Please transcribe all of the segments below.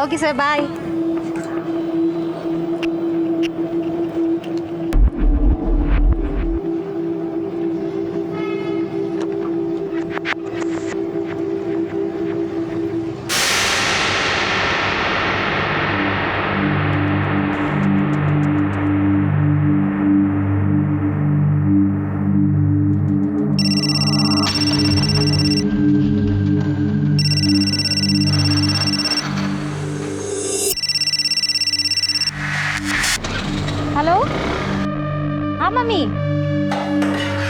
Okay sir, bye. Hello, हाँ mummy.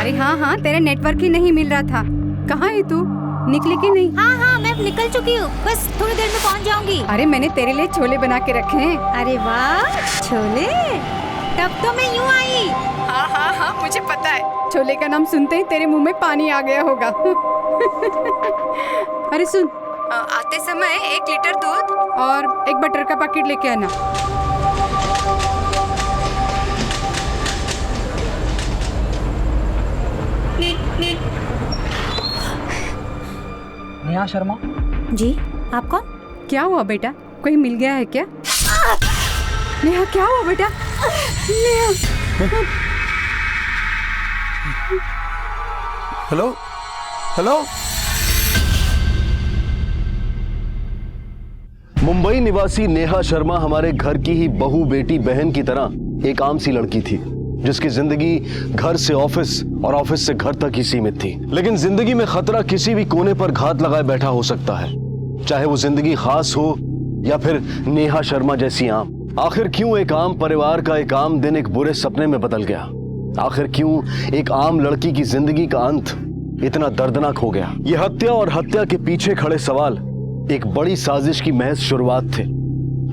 अरे हाँ, तेरा नेटवर्क ही नहीं मिल रहा था। कहाँ है तू? निकली कि नहीं? हाँ, मैं निकल चुकी हूँ, बस थोड़ी देर में पहुँच जाऊंगी। अरे मैंने तेरे लिए छोले बना के रखे हैं। अरे वाह, छोले! तब तो मैं यूँ आई। हाँ, मुझे पता है। छोले का नाम सुनते ही तेरे मुंह में पानी आ गया होगा। अरे सुन, आते समय 1 लीटर दूध और 1 बटर का पैकेट लेके आना। नेहा शर्मा। जी, आप कौन? क्या हुआ बेटा, कोई मिल गया है क्या? नेहा, क्या हुआ बेटा? नेहा। Hello hello. मुंबई निवासी नेहा शर्मा हमारे घर की ही बहू, बेटी, बहन की तरह एक आम सी लड़की थी, जिसकी जिंदगी घर से ऑफिस और ऑफिस से घर तक ही सीमित थी। लेकिन जिंदगी में खतरा किसी भी कोने पर घात लगाए बैठा हो सकता है, चाहे वो जिंदगी खास हो या फिर नेहा शर्मा जैसी आम। आखिर क्यों एक आम परिवार का एक आम दिन एक बुरे सपने में बदल गया? आखिर क्यों एक आम लड़की की जिंदगी का अंत इतना दर्दनाक हो गया? ये हत्या और हत्या के पीछे खड़े सवाल एक बड़ी साजिश की महज शुरुआत थे।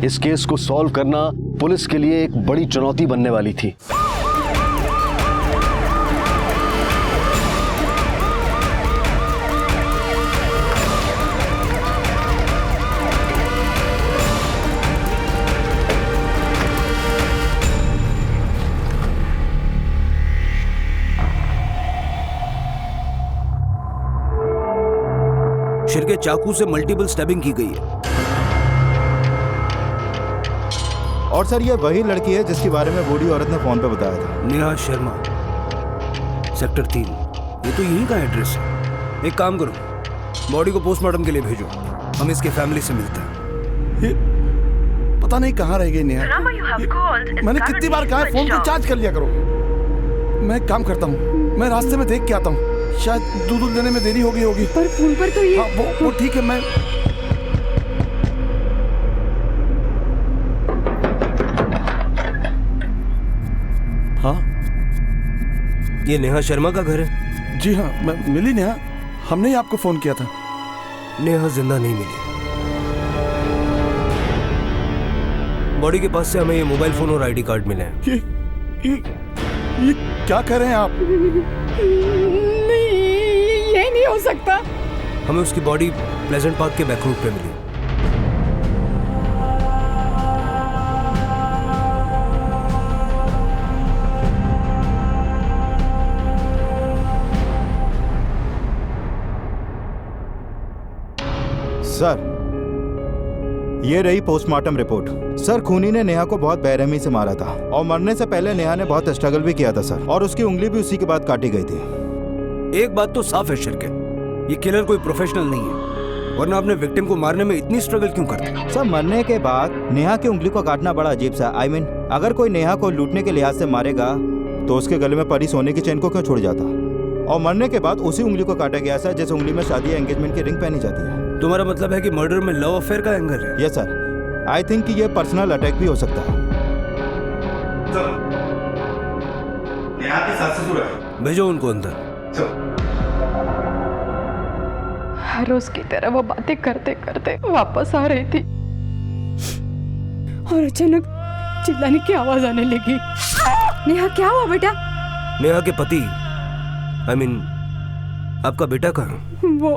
इस केस को सॉल्व करना पुलिस के लिए एक बड़ी चुनौती बनने वाली थी। सिर के चाकू से मल्टीपल स्टैबिंग की गई है। और सर, ये वही लड़की है जिसके बारे में बूढ़ी औरत ने फोन पे बताया था। नेहा शर्मा, सेक्टर 3। ये तो यहीं का एड्रेस है। एक काम करो, बॉडी को पोस्टमार्टम के लिए भेजो, हम इसके फैमिली से मिलते हैं। ये पता नहीं कहाँ रह गई नेहा। मैंने कितनी बार कहा है फोन को चार्ज कर लिया करो। मैं एक काम करता हूँ, मैं रास्ते में देख के आता हूँ, शायद दूध देने में देरी होगी। पर फोन पर तो ये हाँ, वो ठीक है। मैं हाँ, ये नेहा शर्मा का घर है? जी हाँ, मैं मिली नेहा। हमने ही आपको फोन किया था। नेहा जिंदा नहीं मिली। बॉडी के पास से हमें ये मोबाइल फोन और आईडी कार्ड मिले हैं। ये क्या कर रहे हैं आप? नहीं, ये नहीं हो सकता। हमें उसकी बॉडी प्लेजेंट पार्क के बैक रूट पे मिली। सर, ये रही पोस्टमार्टम रिपोर्ट। सर, खूनी ने नेहा को बहुत बेरहमी से मारा था और मरने से पहले नेहा ने बहुत स्ट्रगल भी किया था सर, और उसकी उंगली भी उसी के बाद काटी गई थी। एक बात तो साफ है शिरके, ये किलर कोई प्रोफेशनल नहीं है, वरना अपने विक्टिम को मारने में इतनी स्ट्रगल क्यों करते? सर, मरने के बाद नेहा की उंगली को काटना बड़ा अजीब सा। I mean, अगर कोई नेहा को लूटने के लिहाज से मारेगा तो उसके गले में पड़ी सोने की चेन को क्यों छोड़ जाता? और मरने के बाद उसी उंगली को काटा गया सर, जैसे उंगली में शादी या एंगेजमेंट की रिंग पहनी जाती है। तुम्हारा मतलब है कि मर्डर में लव अफेयर का एंगल है? यस सर, आई थिंक कि ये पर्सनल अटैक भी हो सकता है। नेहा के सास ससुर है, भेजो उनको अंदर। हर रोज की तरह वो बातें करते करते वापस आ रही थी और अचानक चिल्लाने की आवाज आने लगी। नेहा, क्या हुआ बेटा? नेहा के पति, I mean, आपका बेटा कहाँ? वो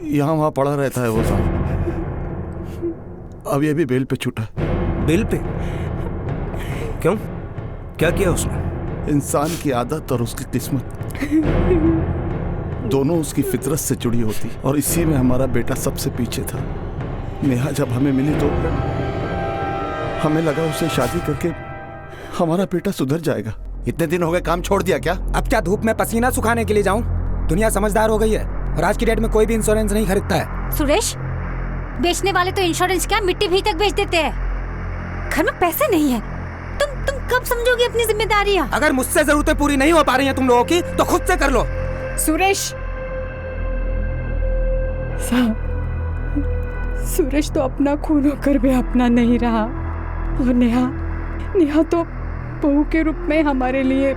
यहाँ वहाँ पड़ा रहता है वो साहब। अब ये भी बेल पे छूटा। बेल पे? क्यों? क्या किया उसने? इंसान की आदत और उसकी किस्मत। दोनों उसकी फितरत से जुड़ी होती और इसी में हमारा बेटा सबसे पीछे था। नेहा जब हमें मिली तो हमें लगा उसे शादी करके हमारा बेटा सुधर जाएगा। इतने दिन हो गए, काम छोड़ दिया क्या? अब क्या धूप में पसीना सुखाने के लिए जाऊं? दुनिया समझदार हो गई है और आज की डेट में कोई भी इंश्योरेंस नहीं खरीदता है। सुरेश, बेचने वाले तो इंश्योरेंस क्या मिट्टी भी तक बेच देते हैं। घर में पैसे नहीं है, तुम कब समझोगे अपनी जिम्मेदारियां? अगर मुझसे जरूरतें पूरी नहीं हो पा रही हैं तुम लोगों की तो खुद से कर लो। सुरेश साहब, सुरेश तो अपना खून होकर भी अपना नहीं रहा और नेहा तो बहू के रूप में हमारे लिए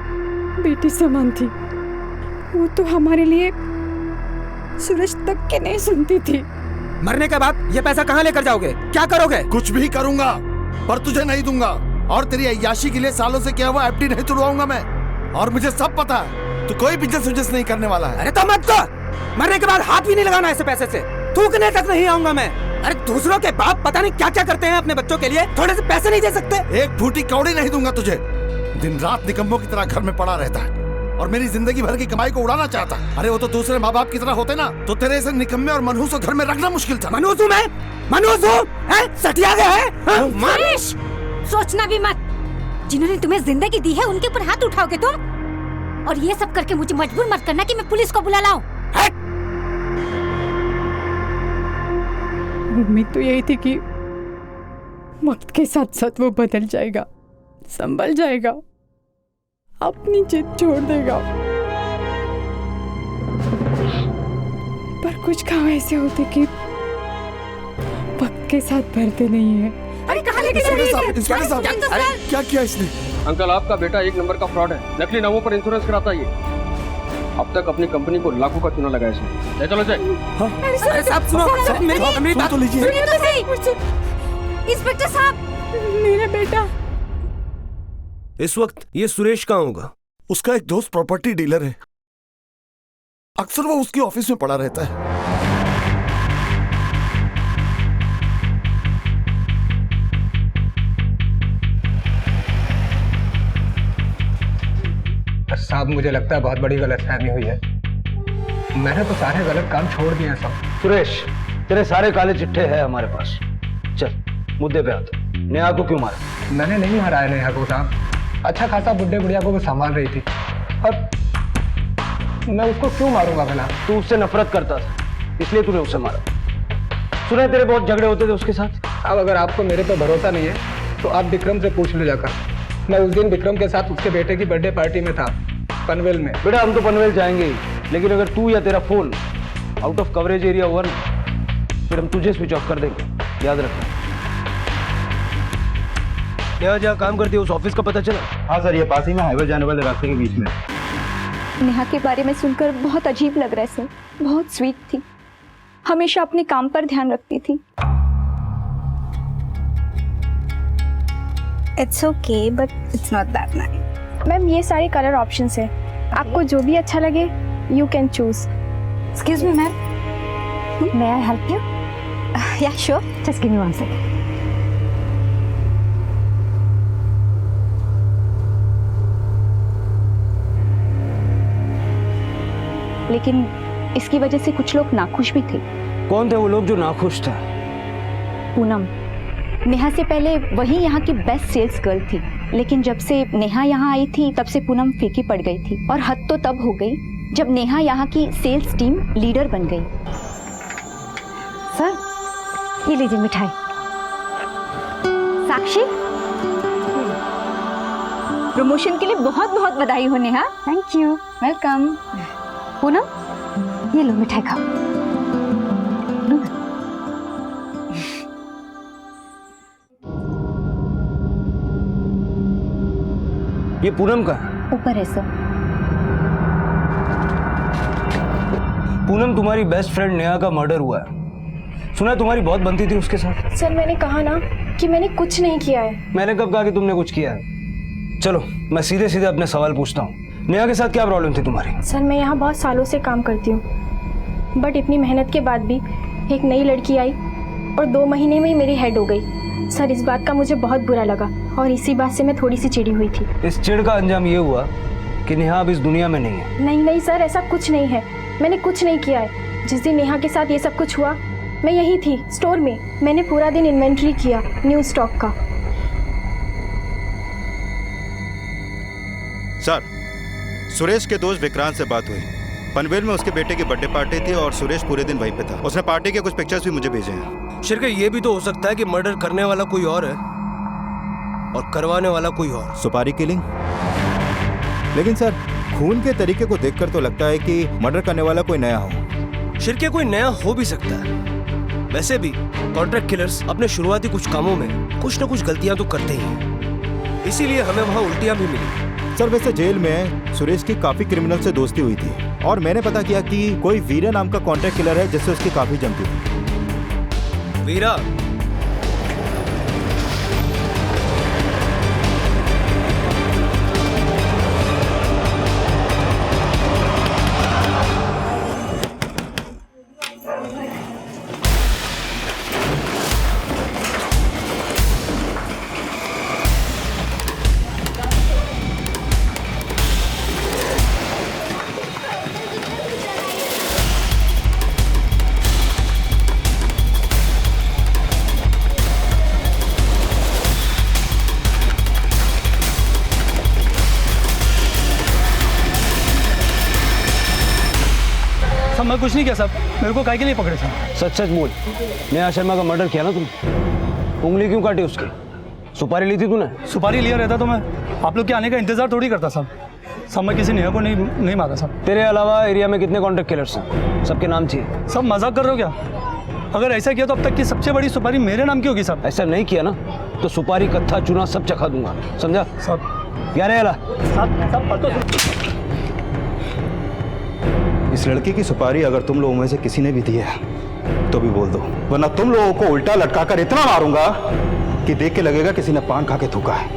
बेटी समान थी। वो तो हमारे लिए सुरेश तक के नहीं सुनती थी। मरने के बाद ये पैसा कहाँ लेकर जाओगे? क्या करोगे? कुछ भी करूंगा पर तुझे नहीं दूंगा और तेरी अय्याशी के लिए सालों से किया हुआ एफडी नहीं तुड़वाऊंगा मैं। और मुझे सब पता है तू कोई बिजनेस नहीं करने वाला है। अरे तो मत तो, मरने के बाद हाथ भी नहीं लगाना ऐसे पैसे से। थूकने तक नहीं आऊंगा मैं। अरे दूसरों के बाप पता नहीं क्या क्या करते हैं अपने बच्चों के लिए, थोड़े से पैसे नहीं दे सकते? एक फूटी कौड़ी नहीं दूंगा तुझे। दिन रात निकम्मों की तरह घर में पड़ा रहता है और मेरी जिंदगी भर की कमाई को उड़ाना चाहता। अरे वो तो दूसरे माँ बाप की तरह होते ना तो तेरे ऐसे निकम्मे और मनहूस को घर में रखना मुश्किल था। मनहूस हूँ मैं? मनहूस हूँ? सटिया गया है? सुरेश, सोचना भी मत। जिन्होंने तुम्हें जिंदगी दी है उनके ऊपर हाथ उठाओगे तुम? और ये सब करके मुझे मजबूर मत करना कि मैं पुलिस को बुला लाऊं। उम्मीद तो यही थी कि वक्त के साथ साथ वो बदल जाएगा, संभल जाएगा, अपनी जिद छोड़ देगा। पर कुछ काम ऐसे होते कि वक्त के साथ बढ़ते नहीं है। अरे कहाँ लेके जा रही है? इंस्पेक्टर साहब, अरे क्या किया इसने? अंकल, आपका बेटा एक नंबर का फ्रॉड है। नकली नामों पर इंश्योरेंस कराता है ये। अब तक अपनी कंपनी को लाखों का चूना लगाया इसने। ले चलो जाए। अरे साहब सुनो, मेरी बात तो लीजिए। सुनिए तो सही। इंस्पेक्टर साहब, मेरा बेटा। इस वक्त ये सुरेश कहाँ होगा? उसका एक दोस्त प्रॉपर्टी डीलर है, अक्सर वो उसके ऑफिस में पड़ा रहता है। साहब मुझे लगता है बहुत बड़ी गलतफहमी हुई है। मैंने तो सारे गलत काम छोड़ दिए सब। सुरेश, तेरे सारे काले चिट्ठे हैं हमारे पास। चल मुद्दे पे आता। नेहा को क्यों मारा? मैंने नहीं हराया नेहा को साहब। अच्छा खासा बुढ़े बुढ़िया को वो संभाल रही थी और मैं उसको क्यों मारूंगा भला? तू उससे नफरत करता था इसलिए तूने उसे मारा। सुना तेरे बहुत झगड़े होते थे उसके साथ। अब अगर आपको मेरे पे भरोसा नहीं है तो आप विक्रम से पूछ ले जाकर। मैं उस दिन विक्रम के साथ उसके बेटे की बर्थडे पार्टी में था, पनवेल में। बेटा हम तो पनवेल जाएंगे ही, लेकिन अगर तू या तेरा phone out of coverage area हुआ ना फिर हम तुझे स्विच ऑफ कर देंगे, याद रखना। नेहा जहाँ काम करती है उस ऑफिस का पता चला? हाँ सर, ये पास ही में हाईवे जाने वाले रास्ते के बीच में। नेहा के बारे में सुनकर बहुत अजीब लग रहा है सर। बहुत स्वीट थी, हमेशा अपने काम पर ध्यान रखती थी। It's okay but it's not that nice. Ma'am ये सारे कलर ऑप्शंस हैं, आपको जो भी अच्छा लगे you can choose. Excuse me ma'am, may I help you? Yeah sure, just give me 1 second. लेकिन इसकी वजह से कुछ लोग नाखुश भी थे। कौन थे वो लोग जो नाखुश था? पूनम, नेहा से पहले वही यहाँ की बेस्ट सेल्स गर्ल थी, लेकिन जब से नेहा यहाँ आई थी तब से पूनम फीकी पड़ गई थी। और हद तो तब हो गई जब नेहा यहाँ की सेल्स टीम लीडर बन गई। सर, ये लीजिए मिठाई। साक्षी, प्रमोशन के लिए बहुत बहुत बधाई हो Neha. Thank you. Welcome. Poonam, ये लो मिठाई खाओ। लो ना। ये पूनम का? ऊपर है सर। पूनम, तुम्हारी बेस्ट फ्रेंड नेहा का मर्डर हुआ है। सुना तुम्हारी बहुत बनती थी उसके साथ। सर मैंने कहा ना कि मैंने कुछ नहीं किया है। मैंने कब कहा कि तुमने कुछ किया है? चलो मैं सीधे सीधे अपने सवाल पूछता हूँ, नेहा के साथ क्या प्रॉब्लम थी तुम्हारी? सर मैं यहाँ बहुत सालों से काम करती हूँ, बट इतनी मेहनत के बाद भी एक नई लड़की आई और 2 महीने में ही मेरी हेड हो गई। सर इस बात का मुझे बहुत बुरा लगा और इसी बात से मैं थोड़ी सी चिड़ी हुई थी। इस चिड़ का अंजाम ये हुआ कि नेहा अब इस दुनिया में नहीं है। नहीं नहीं सर, ऐसा कुछ नहीं है। मैंने कुछ नहीं किया है। जिस दिन नेहा के साथ ये सब कुछ हुआ मैं यही थी स्टोर में। मैंने पूरा दिन इन्वेंट्री किया न्यू स्टॉक का। सर, सुरेश के दोस्त विक्रांत से बात हुई। पनवेल में उसके बेटे की बर्थडे पार्टी थी और सुरेश पूरे दिन वहीं पे था। उसने पार्टी के कुछ पिक्चर्स भी मुझे भेजे हैं। शिरके, ये भी तो हो सकता है कि मर्डर करने वाला कोई और है और करवाने वाला कोई और। सुपारी किलिंग? लेकिन सर, खून के तरीके को देखकर तो लगता है कि मर्डर करने वाला कोई नया हो। शिरके, कोई नया हो भी सकता है। वैसे भी कॉन्ट्रैक्ट किलर्स अपने शुरुआती कुछ कामों में कुछ न कुछ गलतियां तो करते ही हैं, इसीलिए हमें वहाँ उल्टियां भी मिली। सर, वैसे जेल में सुरेश की काफी क्रिमिनल से दोस्ती हुई थी और मैंने पता किया कि कोई वीरा नाम का कॉन्ट्रैक्ट किलर है जिससे उसकी काफी जमती थी। वीरा? मैं कुछ नहीं किया साहब, मेरे को काहे के लिए पकड़े साहब? सच सच बोल, नेहा शर्मा का मर्डर किया ना तुम? उंगली क्यों काटी उसकी? सुपारी ली थी तूने? सुपारी लिया रहता तो मैं आप लोग के आने का इंतजार थोड़ी करता साहब। सब मैं किसी नेहा को नहीं मारा साहब। तेरे अलावा एरिया में कितने कॉन्ट्रैक्ट किलर्स हैं? सबके नाम चाहिए। सब मजाक कर रहे हो क्या? अगर ऐसा किया तो अब तक की सबसे बड़ी सुपारी मेरे नाम की होगी साहब। ऐसा नहीं किया ना तो सुपारी, कत्था, चूना सब चखा दूंगा, समझा? सब क्या रहेगा? इस लड़की की सुपारी अगर तुम लोगों में से किसी ने भी दी है तो भी बोल दो, वरना तुम लोगों को उल्टा लटकाकर इतना मारूंगा कि देख के लगेगा किसी ने पान खा के थूका है।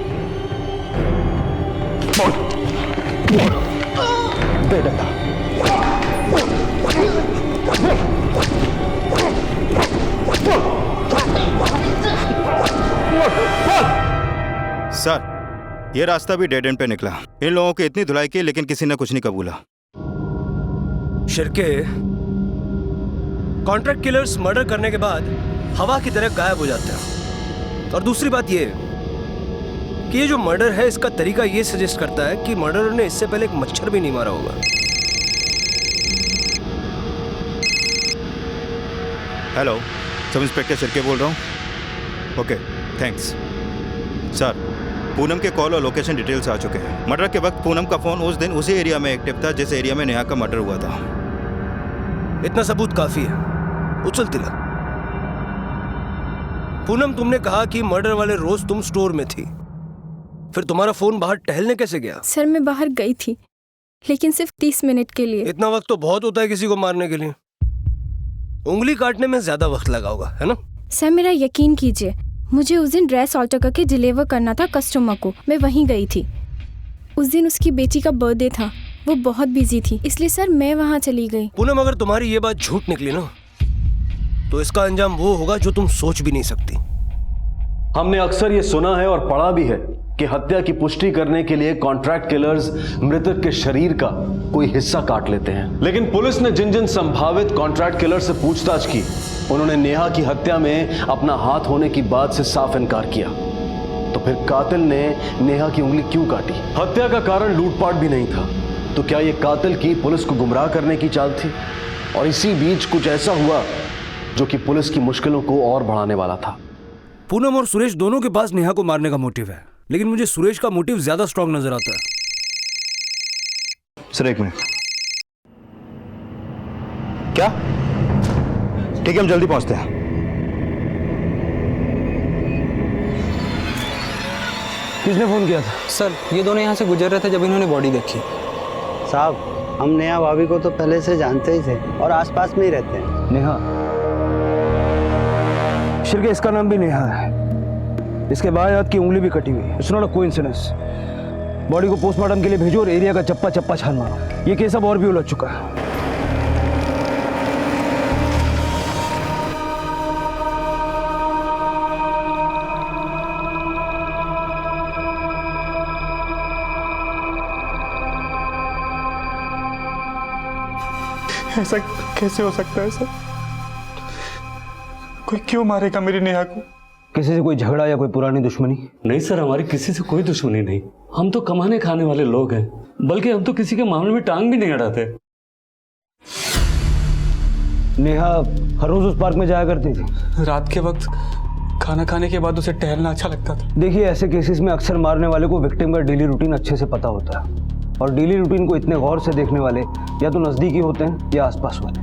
दे डंडा। सर, ये रास्ता भी डेड एंड पे निकला। इन लोगों की इतनी धुलाई की लेकिन किसी ने कुछ नहीं कबूला। शिरके, कॉन्ट्रैक्ट किलर्स मर्डर करने के बाद हवा की तरह गायब हो जाते हैं। और दूसरी बात ये कि ये जो मर्डर है इसका तरीका ये सजेस्ट करता है कि मर्डरर ने इससे पहले एक मच्छर भी नहीं मारा होगा। हेलो, सब इंस्पेक्टर शिरके बोल रहा हूँ। Okay, thanks. सर, पूनम के कॉल और लोकेशन डिटेल्स आ चुके हैं। मर्डर के वक्त पूनम का फोन उस दिन उसी एरिया में एक्टिव था जिस एरिया में नेहा का मर्डर हुआ था। इतना सबूत काफी है। उछल तिलक, पूनम, तुमने कहा कि मर्डर वाले रोज तुम स्टोर में थी, फिर तुम्हारा फोन बाहर टहलने कैसे गया? सर, मैं बाहर गई थी लेकिन सिर्फ 30 मिनट के लिए। इतना वक्त तो बहुत होता है किसी को मारने के लिए। उंगली काटने में ज्यादा वक्त लगा होगा, है ना? सर, मेरा यकीन कीजिए, मुझे उस दिन ड्रेस ऑर्डर करके डिलीवर करना था कस्टमर को। मैं वहीं गई थी। उस दिन उसकी बेटी का बर्थडे था, वो बहुत बिजी थी, इसलिए सर मैं वहाँ चली गई। पूनम, अगर तुम्हारी ये बात झूठ निकली ना तो इसका अंजाम वो होगा जो तुम सोच भी नहीं सकती। हमने अक्सर ये सुना है और पढ़ा भी है कि हत्या की पुष्टि करने के लिए कॉन्ट्रैक्ट किलर्स मृतक के शरीर का कोई हिस्सा काट लेते हैं। लेकिन पुलिस ने जिन जिन संभावित कॉन्ट्रैक्ट किलर से पूछताछ की, उन्होंने नेहा की हत्या में अपना हाथ होने की बात से साफ इनकार किया। तो फिर कातिल ने नेहा की उंगली क्यों काटी? हत्या का कारण लूटपाट भी नहीं था, तो क्या यह कातिल की पुलिस को गुमराह करने की चाल थी? और इसी बीच कुछ ऐसा हुआ जो कि पुलिस की मुश्किलों को और बढ़ाने वाला था। पूनम और सुरेश दोनों के पास नेहा को मारने का मोटिव है, लेकिन मुझे सुरेश का मोटिव ज्यादा स्ट्रांग नजर आता है। सर, एक मिनट। क्या? ठीक है, हम जल्दी पहुंचते हैं। किसने फोन किया था? सर, ये दोनों यहाँ से गुजर रहे थे जब इन्होंने बॉडी देखी। साहब, हम नेहा भाभी को तो पहले से जानते ही थे और आसपास में ही रहते हैं। नेहा? शिरके, इसका नाम भी नेहा है। इसके बाएं हाथ की उंगली भी कटी हुई है। It's not a coincidence. Body को पोस्टमार्टम के लिए भेजो और एरिया का चप्पा चप्पा छान मारो। ये केस अब और भी उलझ चुका है। ऐसा कैसे हो सकता है सर? कोई क्यों मारेगा मेरी नेहा को? किसी से कोई झगड़ा या कोई पुरानी दुश्मनी? नहीं सर, हमारी किसी से कोई दुश्मनी नहीं। हम तो कमाने खाने वाले लोग हैं, बल्कि हम तो किसी के मामले में टांग भी नहीं अड़ाते। नेहा हर रोज उस पार्क में जाया करती थी। रात के वक्त खाना खाने के बाद उसे टहलना अच्छा लगता था। देखिए, ऐसे केसेस में अक्सर मारने वाले को विक्टिम का डेली रूटीन अच्छे से पता होता है, और डेली रूटीन को इतने गौर से देखने वाले या तो नजदीकी होते हैं या आसपास वाले।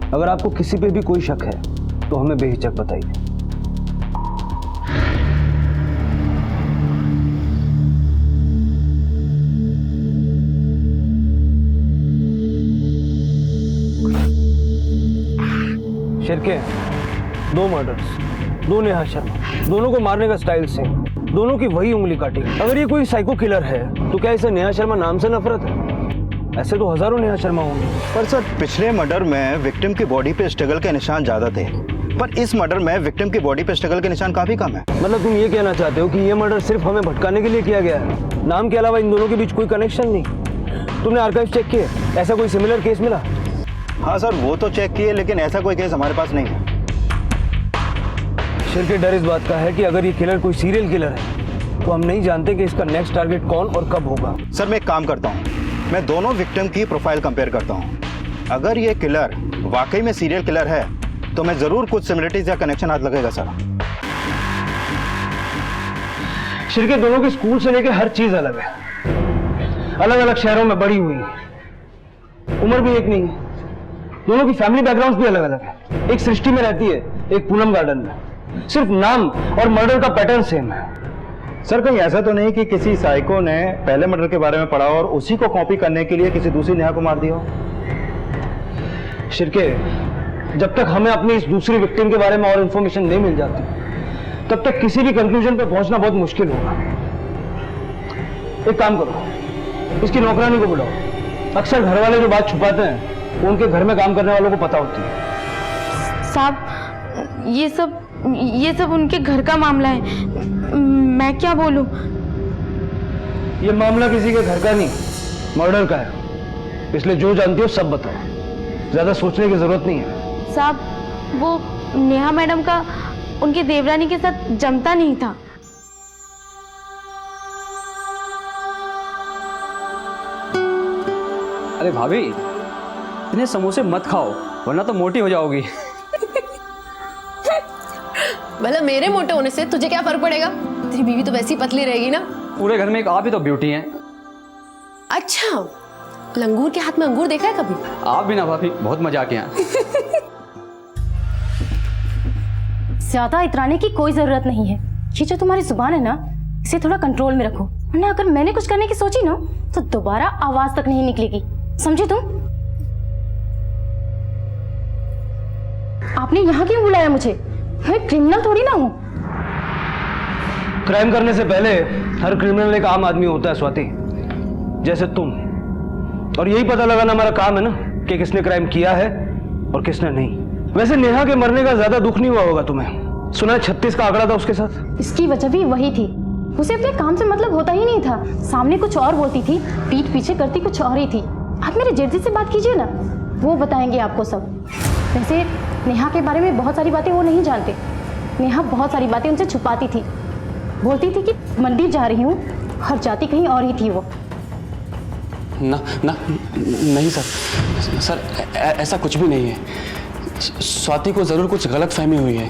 अगर आपको किसी पे भी कोई शक है तो हमें बेहिचक बताइए। शिरके, 2 मर्डर्स, 2 नेहा शर्मा, दोनों को मारने का स्टाइल सेम, दोनों की वही उंगली काटी। अगर ये कोई साइको किलर है तो क्या इसे नेहा शर्मा नाम से नफरत है? ऐसे तो हजारों नेहा शर्मा होंगे। पर सर, पिछले मर्डर में विक्टिम की बॉडी पे स्ट्रगल के निशान ज्यादा थे, पर इस मर्डर में विक्टिम की बॉडी पे स्ट्रगल के निशान काफी कम है। मतलब तुम ये कहना चाहते हो कि ये मर्डर सिर्फ हमें भटकाने के लिए किया गया है? नाम के अलावा इन दोनों के बीच कोई कनेक्शन नहीं? तुमने आर्काइव चेक किए? ऐसा कोई सिमिलर केस मिला? हाँ सर, वो तो चेक किए, लेकिन ऐसा कोई केस हमारे पास नहीं है। शिर के डर इस बात का है कि अगर ये किलर कोई सीरियल किलर है तो हम नहीं जानते कि इसका नेक्स्ट टारगेट कौन और कब होगा। सर, मैं एक काम करता हूँ, मैं दोनों विक्टिम की प्रोफाइल कंपेयर करता हूँ। अगर ये किलर वाकई में सीरियल किलर है तो मैं जरूर कुछ सिमिलरिटीज या कनेक्शन हाथ लगेगा सर। शिर के दोनों के स्कूल से लेकर हर चीज अलग है, अलग अलग शहरों में बड़ी हुई, उम्र भी एक नहीं है, दोनों की फैमिली बैकग्राउंड भी अलग अलग है। एक सृष्टि में रहती है, एक पूनम गार्डन में, सिर्फ नाम और मर्डर का पैटर्न सेम है। सर, कहीं ऐसा तो नहीं कि किसी साइको ने पहले मर्डर के बारे में पढ़ा और उसी को कॉपी करने के लिए किसी दूसरी नेहा को मार दिया हो? शिरके, जब तक हमें अपनी इस दूसरी विक्टिम के बारे में और इंफॉर्मेशन नहीं मिल जाती तब तक किसी भी कंक्लूजन पर पहुंचना बहुत मुश्किल होगा। एक काम करो, इसकी नौकरानी को बुलाओ। अक्सर घर वाले जो बात छुपाते हैं वो उनके घर में काम करने वालों को पता होती है। साहब, ये सब उनके घर का मामला है, मैं क्या बोलूं? ये मामला किसी के घर का नहीं, मर्डर का है, इसलिए जो जानती हो सब बताओ, ज्यादा सोचने की जरूरत नहीं है। साहब, वो नेहा मैडम का उनकी देवरानी के साथ जमता नहीं था। अरे भाभी, इतने समोसे मत खाओ वरना तो मोटी हो जाओगी। मतलब मेरे मोटे होने से तुझे क्या फर्क पड़ेगा? तेरी बीवी तो वैसी पतली रहेगी ना। पूरे घर में एक आप ही तो ब्यूटी हैं। अच्छा, लंगूर के हाथ में अंगूर देखा है कभी? आप भी ना भाभी, बहुत मजाक हैं। ज्यादा इतराने की कोई जरूरत नहीं है। ये जो तुम्हारी जुबान है ना, इसे थोड़ा कंट्रोल में रखो, वरना अगर मैंने कुछ करने की सोची ना तो दोबारा आवाज तक नहीं निकलेगी, समझी तुम? आपने यहाँ क्यों बुलाया मुझे? मैं क्रिमिनल थोड़ी ना हूँ। क्राइम करने से पहले हर क्रिमिनल एक आम आदमी होता है स्वाति, जैसे तुम। और यही पता लगाना हमारा काम है ना कि किसने क्राइम किया है और किसने नहीं। वैसे नेहा के मरने का ज्यादा दुख नहीं हुआ होगा तुम्हें? सुना है 36 का आंकड़ा था उसके साथ। इसकी वजह भी वही थी, उसे अपने काम से मतलब होता ही नहीं था। सामने कुछ और बोलती थी, पीठ पीछे करती कुछ और ही थी। आप मेरे जेठ जी से बात कीजिए ना, वो बताएंगे आपको सब। वैसे नेहा के बारे में बहुत सारी बातें वो नहीं जानते। नेहा बहुत सारी बातें उनसे छुपाती थी, बोलती थी कि मंदिर जा रही हूँ, और जाती कहीं और ही थी वो। ना ना नहीं सर, ऐसा कुछ भी नहीं है। स्वाति को ज़रूर कुछ गलत फहमी हुई है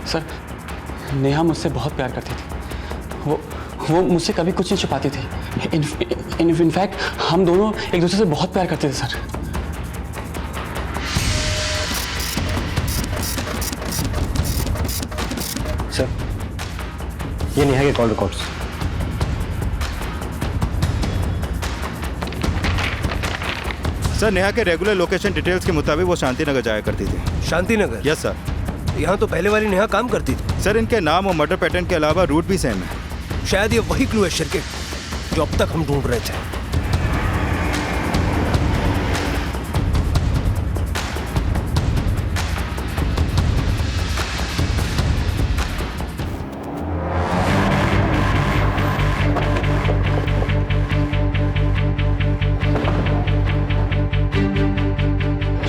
सर। नेहा मुझसे बहुत प्यार करती थी, वो मुझसे कभी कुछ नहीं छुपाती थी। इनफैक्ट हम दोनों एक दूसरे से बहुत प्यार करते थे सर। सर, ये नेहा के कॉल रिकॉर्ड्स। सर, नेहा के रेगुलर लोकेशन डिटेल्स के मुताबिक वो शांतिनगर जाया करती थी। शांतिनगर? Yes sir. यहाँ तो पहले वाली नेहा काम करती थी। सर, इनके नाम और मर्डर पैटर्न के अलावा रूट भी सेम है। शायद ये वही क्लू है शिरके जो अब तक हम ढूंढ रहे थे।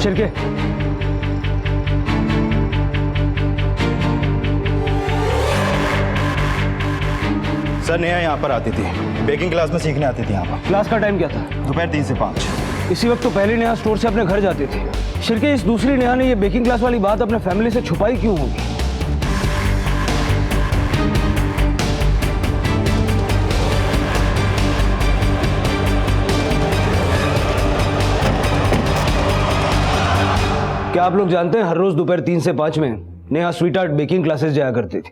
शिरके, सर नेहा यहाँ पर आती थी, बेकिंग क्लास में सीखने आती थी यहाँ पर। क्लास का टाइम क्या था? दोपहर 3 से 5। इसी वक्त तो पहली नेहा स्टोर से अपने घर जाती थी। शिरके, इस दूसरी नेहा ने ये बेकिंग क्लास वाली बात अपने फैमिली से छुपाई क्यों होगी? क्या आप लोग जानते हैं हर रोज दोपहर 3 से 5 में Neha sweet art baking classes जाया करती थी।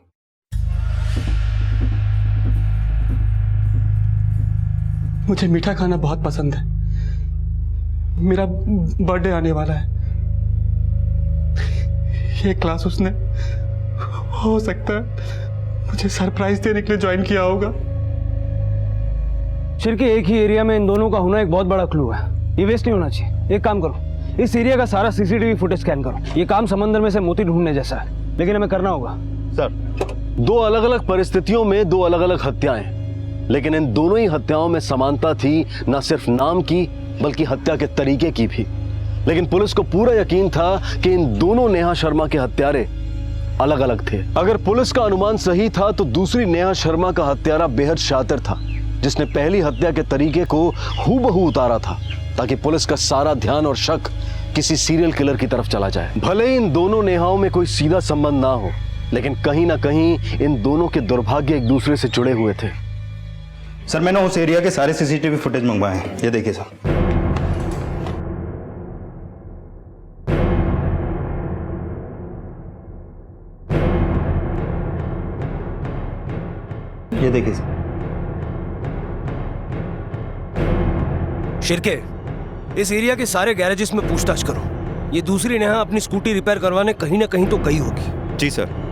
मुझे मीठा खाना बहुत पसंद है। मेरा बर्थडे आने वाला है। ये क्लास उसने हो सकता है मुझे सरप्राइज देने के लिए ज्वाइन किया होगा। शिरके, एक ही एरिया में इन दोनों का होना एक बहुत बड़ा क्लू है। ये वेस्ट नहीं होना चाहिए। एक काम करो, इस एरिया का सारा सीसीटीवी फुटेज स्कैन करो। ये काम समंदर में से मोती ढूंढने जैसा है, लेकिन हमें करना होगा। सर, 2 अलग अलग परिस्थितियों में 2 अलग अलग हत्याएं, लेकिन इन दोनों ही हत्याओं में समानता थी, न सिर्फ नाम की बल्कि हत्या के तरीके की भी। लेकिन पुलिस को पूरा यकीन था कि इन दोनों नेहा शर्मा के हत्यारे अलग अलग थे। अगर पुलिस का अनुमान सही था तो दूसरी नेहा शर्मा का हत्यारा बेहद शातिर था, जिसने पहली हत्या के तरीके को हूबहू उतारा था, ताकि पुलिस का सारा ध्यान और शक किसी सीरियल किलर की तरफ चला जाए। भले ही इन दोनों नेहाओं में कोई सीधा संबंध ना हो, लेकिन कहीं ना कहीं इन दोनों के दुर्भाग्य एक दूसरे से जुड़े हुए थे। सर, मैंने उस एरिया के सारे सीसीटीवी फुटेज मंगवाए हैं, ये देखिए सर। ये देखिए सर। शिरके, इस एरिया के सारे गैरेजेस में पूछताछ करो। ये दूसरी नेहा अपनी स्कूटी रिपेयर करवाने कहीं ना कहीं तो गई होगी। जी सर।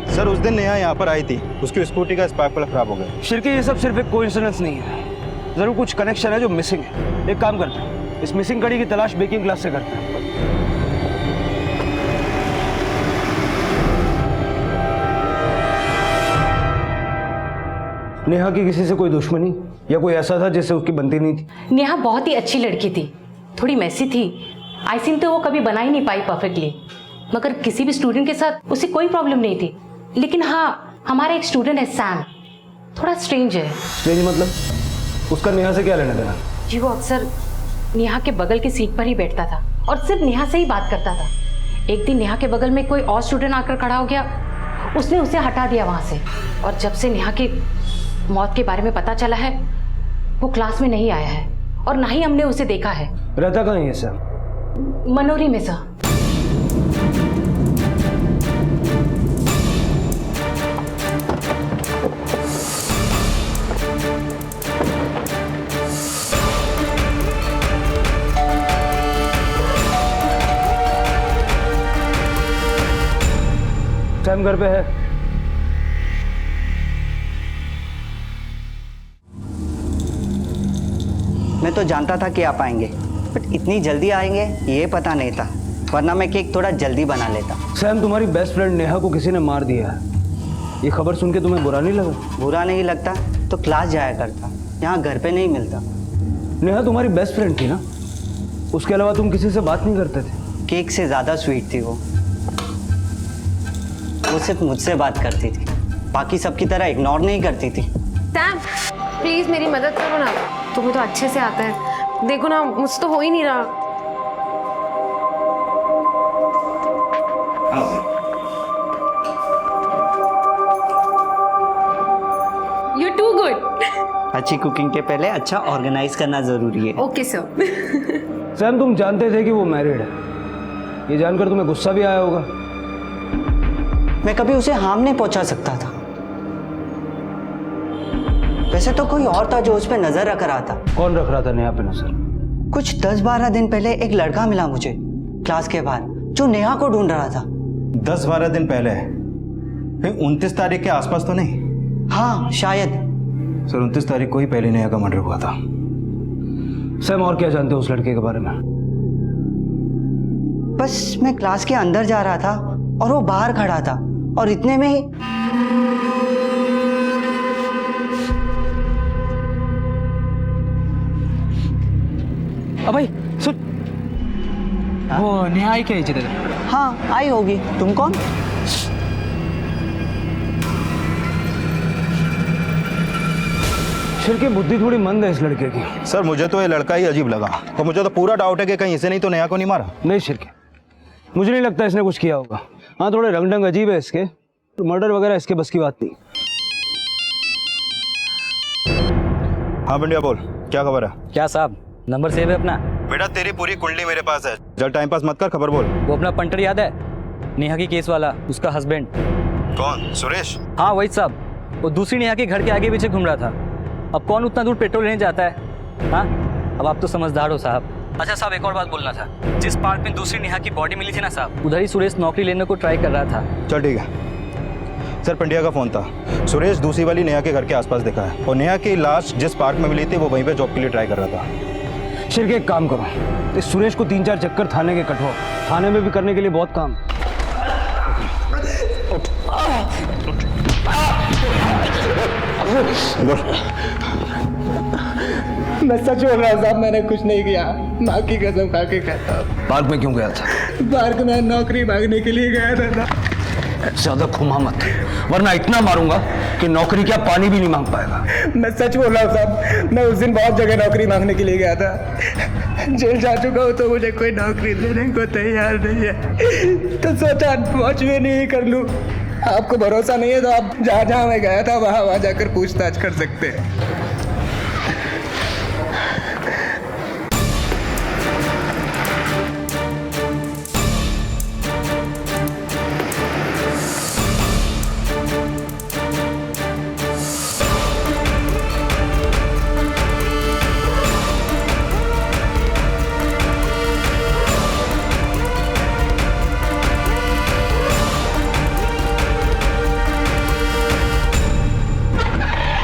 सर, उस दिन नेहा यहाँ पर आई थी, उसकी स्कूटी का स्पार्क प्लग खराब हो गया। शिरके, ये सब सिर्फ एक कोइंसिडेंस नहीं है, जरूर कुछ कनेक्शन है जो मिसिंग है। एक काम करते हैं, इस मिसिंग कड़ी की तलाश बेकिंग क्लास से करते हैं। नेहा की किसी से कोई दुश्मनी या कोई ऐसा था जिससे उसकी बनती नहीं थी? नेहा बहुत ही अच्छी लड़की थी, थोड़ी मैसी थी। आई थिंक तो वो कभी बना ही नहीं पाई परफेक्टली, मगर किसी भी स्टूडेंट के साथ उसे कोई प्रॉब्लम नहीं थी। लेकिन हाँ, हमारा एक स्टूडेंट है सैम, थोड़ा स्ट्रेंज है। स्ट्रेंज मतलब? उसका नेहा से क्या लेना देना? जी, वो अक्सर नेहा के बगल की सीट पर ही बैठता था और सिर्फ नेहा से ही बात करता था। एक दिन नेहा के बगल में कोई और स्टूडेंट आकर खड़ा हो गया, उसने उसे हटा दिया वहाँ से। और जब से नेहा की मौत के बारे में पता चला है, वो क्लास में नहीं आया है और ना ही हमने उसे देखा है। रहता कहाँ है सर? मनोरी में सर। सैम घर पे है? मैं तो जानता था कि आप आएंगे, बट इतनी जल्दी आएंगे ये पता नहीं था, वरना मैं केक थोड़ा जल्दी बना लेता। सैम, तुम्हारी बेस्ट फ्रेंड नेहा को किसी ने मार दिया है। ये खबर सुन के तुम्हें बुरा नहीं लगा? बुरा नहीं लगता तो क्लास जाया करता, यहाँ घर पे नहीं मिलता। नेहा तुम्हारी बेस्ट फ्रेंड थी ना, उसके अलावा तुम किसी से बात नहीं करते थे? केक से ज़्यादा स्वीट थी वो सिर्फ मुझसे बात करती थी, बाकी सबकी तरह इग्नोर नहीं करती थी। सैम, प्लीज मेरी मदद करो ना, तुम्हें तो अच्छे से आता है। देखो ना, मुझसे तो हो ही नहीं रहा। You're too good. अच्छी कुकिंग के पहले अच्छा ऑर्गेनाइज करना जरूरी है। Okay sir. सैम, तुम जानते थे कि वो मैरिड है, ये जानकर तुम्हें गुस्सा भी आया होगा। मैं कभी उसे हार्म नहीं पहुंचा सकता था। वैसे तो कोई और था जो उस पर नजर रख रहा था। कौन रख रहा था नेहा पे नजर? कुछ 10-12 दिन पहले एक लड़का मिला मुझे क्लास के बाहर, जो नेहा को ढूंढ रहा था। 10-12 दिन पहले? 29 तारीख के आसपास तो नहीं? हाँ शायद। सर, 29 तारीख को ही पहले नेहा का मर्डर हुआ था। सैम, और क्या जानते हो उस लड़के के बारे में? बस मैं क्लास के अंदर जा रहा था और वो बाहर खड़ा था, और इतने में ही भाई सुन, वो नेहा आई क्या इधर? हाँ आई होगी। तुम कौन? शिर की बुद्धि थोड़ी मंद है इस लड़के की। सर मुझे तो ये लड़का ही अजीब लगा, तो मुझे तो पूरा डाउट है कि कहीं इसे नहीं तो नेहा को नहीं मारा। नहीं शिर के, मुझे नहीं लगता इसने कुछ किया होगा। हाँ थोड़े रंग ढंग अजीब है इसके, तो मर्डर वगैरह इसके बस की बात नहीं। हाँ बंडिया बोल, क्या खबर है? क्या साहब, नंबर सेव है अपना? बेटा तेरी पूरी कुंडली मेरे पास है, चल टाइम पास मत कर, खबर बोल। वो अपना पंटर याद है, नेहा की केस वाला, उसका हस्बैंड। कौन? सुरेश? हाँ वही साहब, वो दूसरी नेहा के घर के आगे पीछे घूम रहा था। अब कौन उतना दूर पेट्रोल लेने जाता है? हाँ अब आप तो समझदार हो साहब। अच्छा साहब एक और बात बोलना था, जिस पार्क में दूसरी नेहा की बॉडी मिली थी ना साहब, उधर ही सुरेश नौकरी लेने को ट्राई कर रहा था। चल ठीक है सर, पंड्या का फोन था, सुरेश दूसरी वाली नेहा के घर के आसपास दिखा है, और नेहा की लाश जिस पार्क में मिली थी वो वहीं पे जॉब के लिए ट्राई कर रहा था। शिर के एक काम करो, इस सुरेश को 3-4 चक्कर थाने के कटवाओ, थाने में भी करने के लिए बहुत काम। मैं सच बोल रहा हूँ साहब, मैंने कुछ नहीं किया, माँ की कसम खा के कहता हूँ। पार्क में क्यों गया था? पार्क में नौकरी मांगने के लिए गया था। ज्यादा घुमा मत, वरना इतना मारूंगा कि नौकरी क्या पानी भी नहीं मांग पाएगा। मैं सच बोल रहा हूँ साहब, मैं उस दिन बहुत जगह नौकरी मांगने के लिए गया था, जेल जा चुका हूँ तो मुझे कोई नौकरी देने को तैयार नहीं है, तो सोचा पहुँच भी नहीं कर लूँ। आपको भरोसा नहीं है तो आप जहाँ जहाँ मैं गया था वहाँ जाकर पूछताछ कर सकते हैं।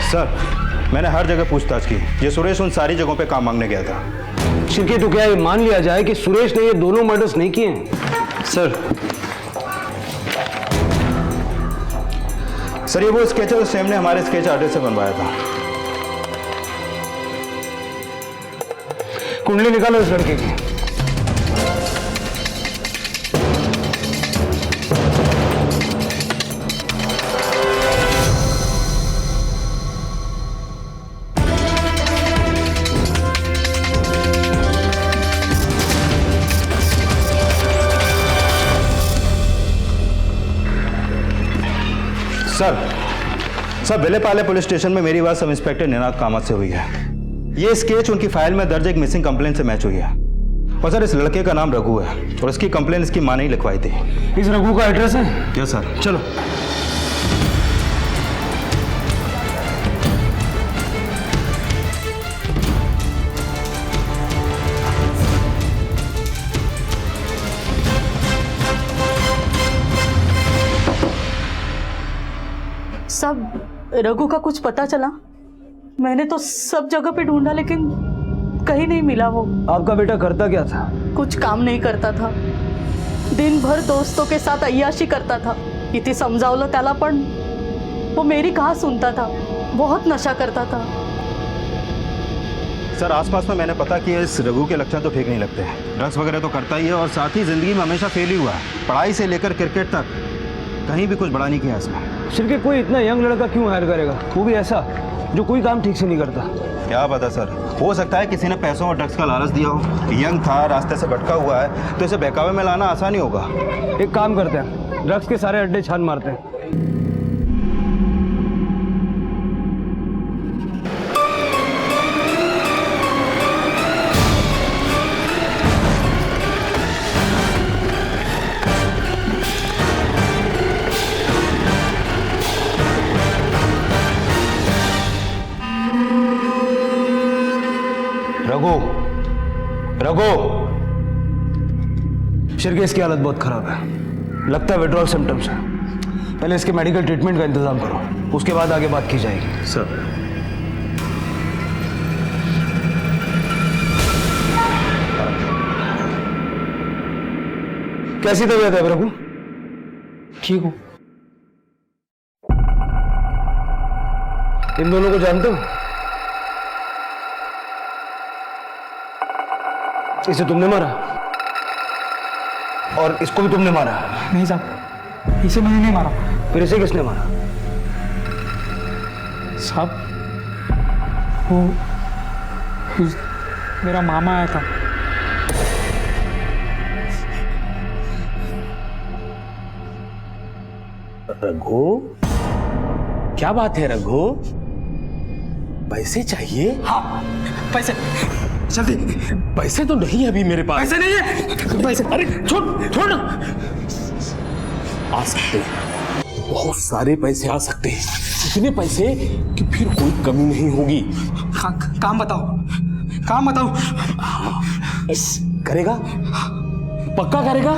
सर मैंने हर जगह पूछताछ की, ये सुरेश उन सारी जगहों पे काम मांगने गया था। शिरके तो क्या ये मान लिया जाए कि सुरेश ने ये दोनों मर्डर्स नहीं किए हैं? सर ये वो स्केच है जो सैम ने हमारे स्केच आर्टिस्ट से बनवाया था। कुंडली निकालो इस लड़के की। सर विलेपाले पुलिस स्टेशन में मेरी बात सब इंस्पेक्टर निनाद कामत से हुई है। ये स्केच उनकी फाइल में दर्ज एक मिसिंग कंप्लेंट से मैच हुई है। और सर इस लड़के का नाम रघु है और इसकी कंप्लेंट इसकी मां ने ही लिखवाई थी। इस रघु का एड्रेस है? Yes sir. चलो। सब रघु का कुछ पता चला? मैंने तो सब जगह पे ढूंढा लेकिन कहीं नहीं मिला वो। आपका बेटा करता क्या था? कुछ काम नहीं करता था, दिन भर दोस्तों के साथ अय्याशी करता था। किती समजावलं त्याला पण वो मेरी कहाँ सुनता था, बहुत नशा करता था। सर आसपास में मैंने पता किया, इस रघु के लक्षण तो ठीक नहीं लगते। ड्रग्स वगैरह तो करता ही है और साथ ही जिंदगी में हमेशा फेल ही हुआ है। पढ़ाई से लेकर क्रिकेट तक कहीं भी कुछ बड़ा नहीं किया इसने। शिरके कोई इतना यंग लड़का क्यों हायर करेगा, वो भी ऐसा जो कोई काम ठीक से नहीं करता? क्या पता सर, हो सकता है किसी ने पैसों और ड्रग्स का लालच दिया हो। यंग था, रास्ते से भटका हुआ है, तो इसे बहकावे में लाना आसान ही होगा। एक काम करते हैं, ड्रग्स के सारे अड्डे छान मारते हैं। रघु, शिरके इसकी हालत बहुत खराब है, लगता है विड्रॉल सिम्टम्स है। पहले इसके मेडिकल ट्रीटमेंट का इंतजाम करो, उसके बाद आगे बात की जाएगी। सर कैसी तबीयत है रघु? ठीक हूँ। इन दोनों को जानते हो? इसे तुमने मारा और इसको भी तुमने मारा? नहीं साहब, इसे मैंने नहीं मारा। फिर इसे किसने मारा? साहब वो मेरा मामा आया था। रघु, क्या बात है रघु? पैसे चाहिए? हाँ, पैसे जल्दी। पैसे तो नहीं है अभी मेरे पास। पैसे नहीं है। पैसे, अरे छोड़ छोड़ ना। आ सकते हैं, बहुत सारे पैसे आ सकते हैं, इतने पैसे कि फिर कोई कमी नहीं होगी। काम बताओ, काम बताओ। करेगा? पक्का करेगा?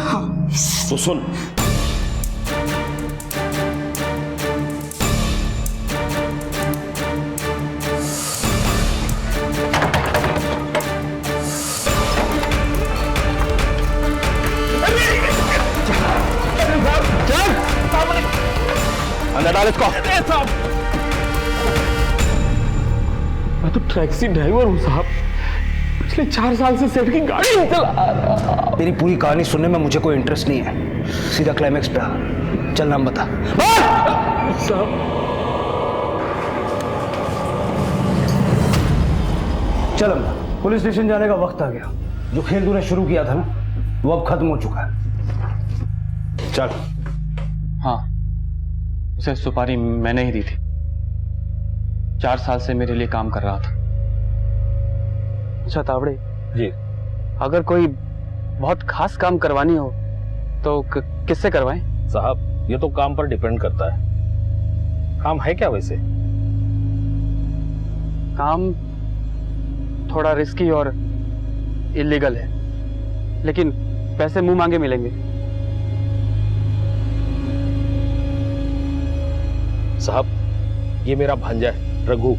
तो सुन, अंदर डाल इसको। मैं तो टैक्सी ड्राइवर हूँ साहब, पिछले 4 साल से सेठ की गाड़ी नहीं चला रहा। तेरी पूरी कहानी सुनने में मुझे कोई इंटरेस्ट नहीं है, सीधा क्लाइमैक्स पे आ। चल नाम बता। साहब चल अंदर, पुलिस स्टेशन जाने का वक्त आ गया। जो खेल तूने शुरू किया था ना, वो अब खत्म हो चुका है। चल। हाँ, उसे सुपारी मैंने ही दी थी। 4 साल से मेरे लिए काम कर रहा था। अच्छा तावड़े जी, अगर कोई बहुत खास काम करवानी हो तो किससे करवाएं? साहब ये तो काम पर डिपेंड करता है। काम है क्या वैसे? काम थोड़ा रिस्की और इलीगल है, लेकिन पैसे मुंह मांगे मिलेंगे। साहब ये मेरा भांजा है रघु।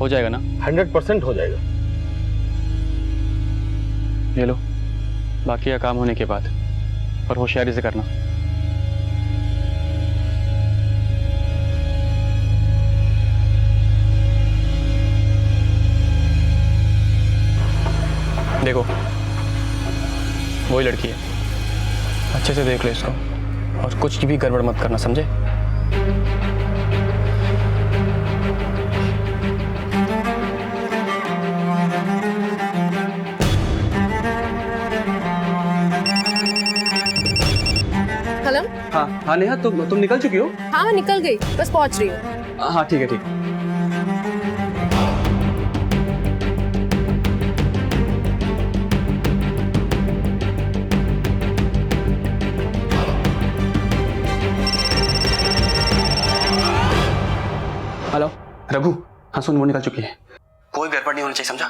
हो जाएगा ना? 100% हो जाएगा। ले लो, बाकी का काम होने के बाद, पर होशियारी से करना। देखो वही लड़की है, अच्छे से देख लो इसको और कुछ भी गड़बड़ मत करना, समझे? हेलो। हाँ हाँ नेहा, तुम निकल चुकी हो? हाँ मैं निकल गई, बस पहुंच रही हूँ। हाँ ठीक है, ठीक। हेलो रघु, हाँ सुन, वो निकल चुकी है। कोई गड़बड़ नहीं होनी चाहिए, समझा?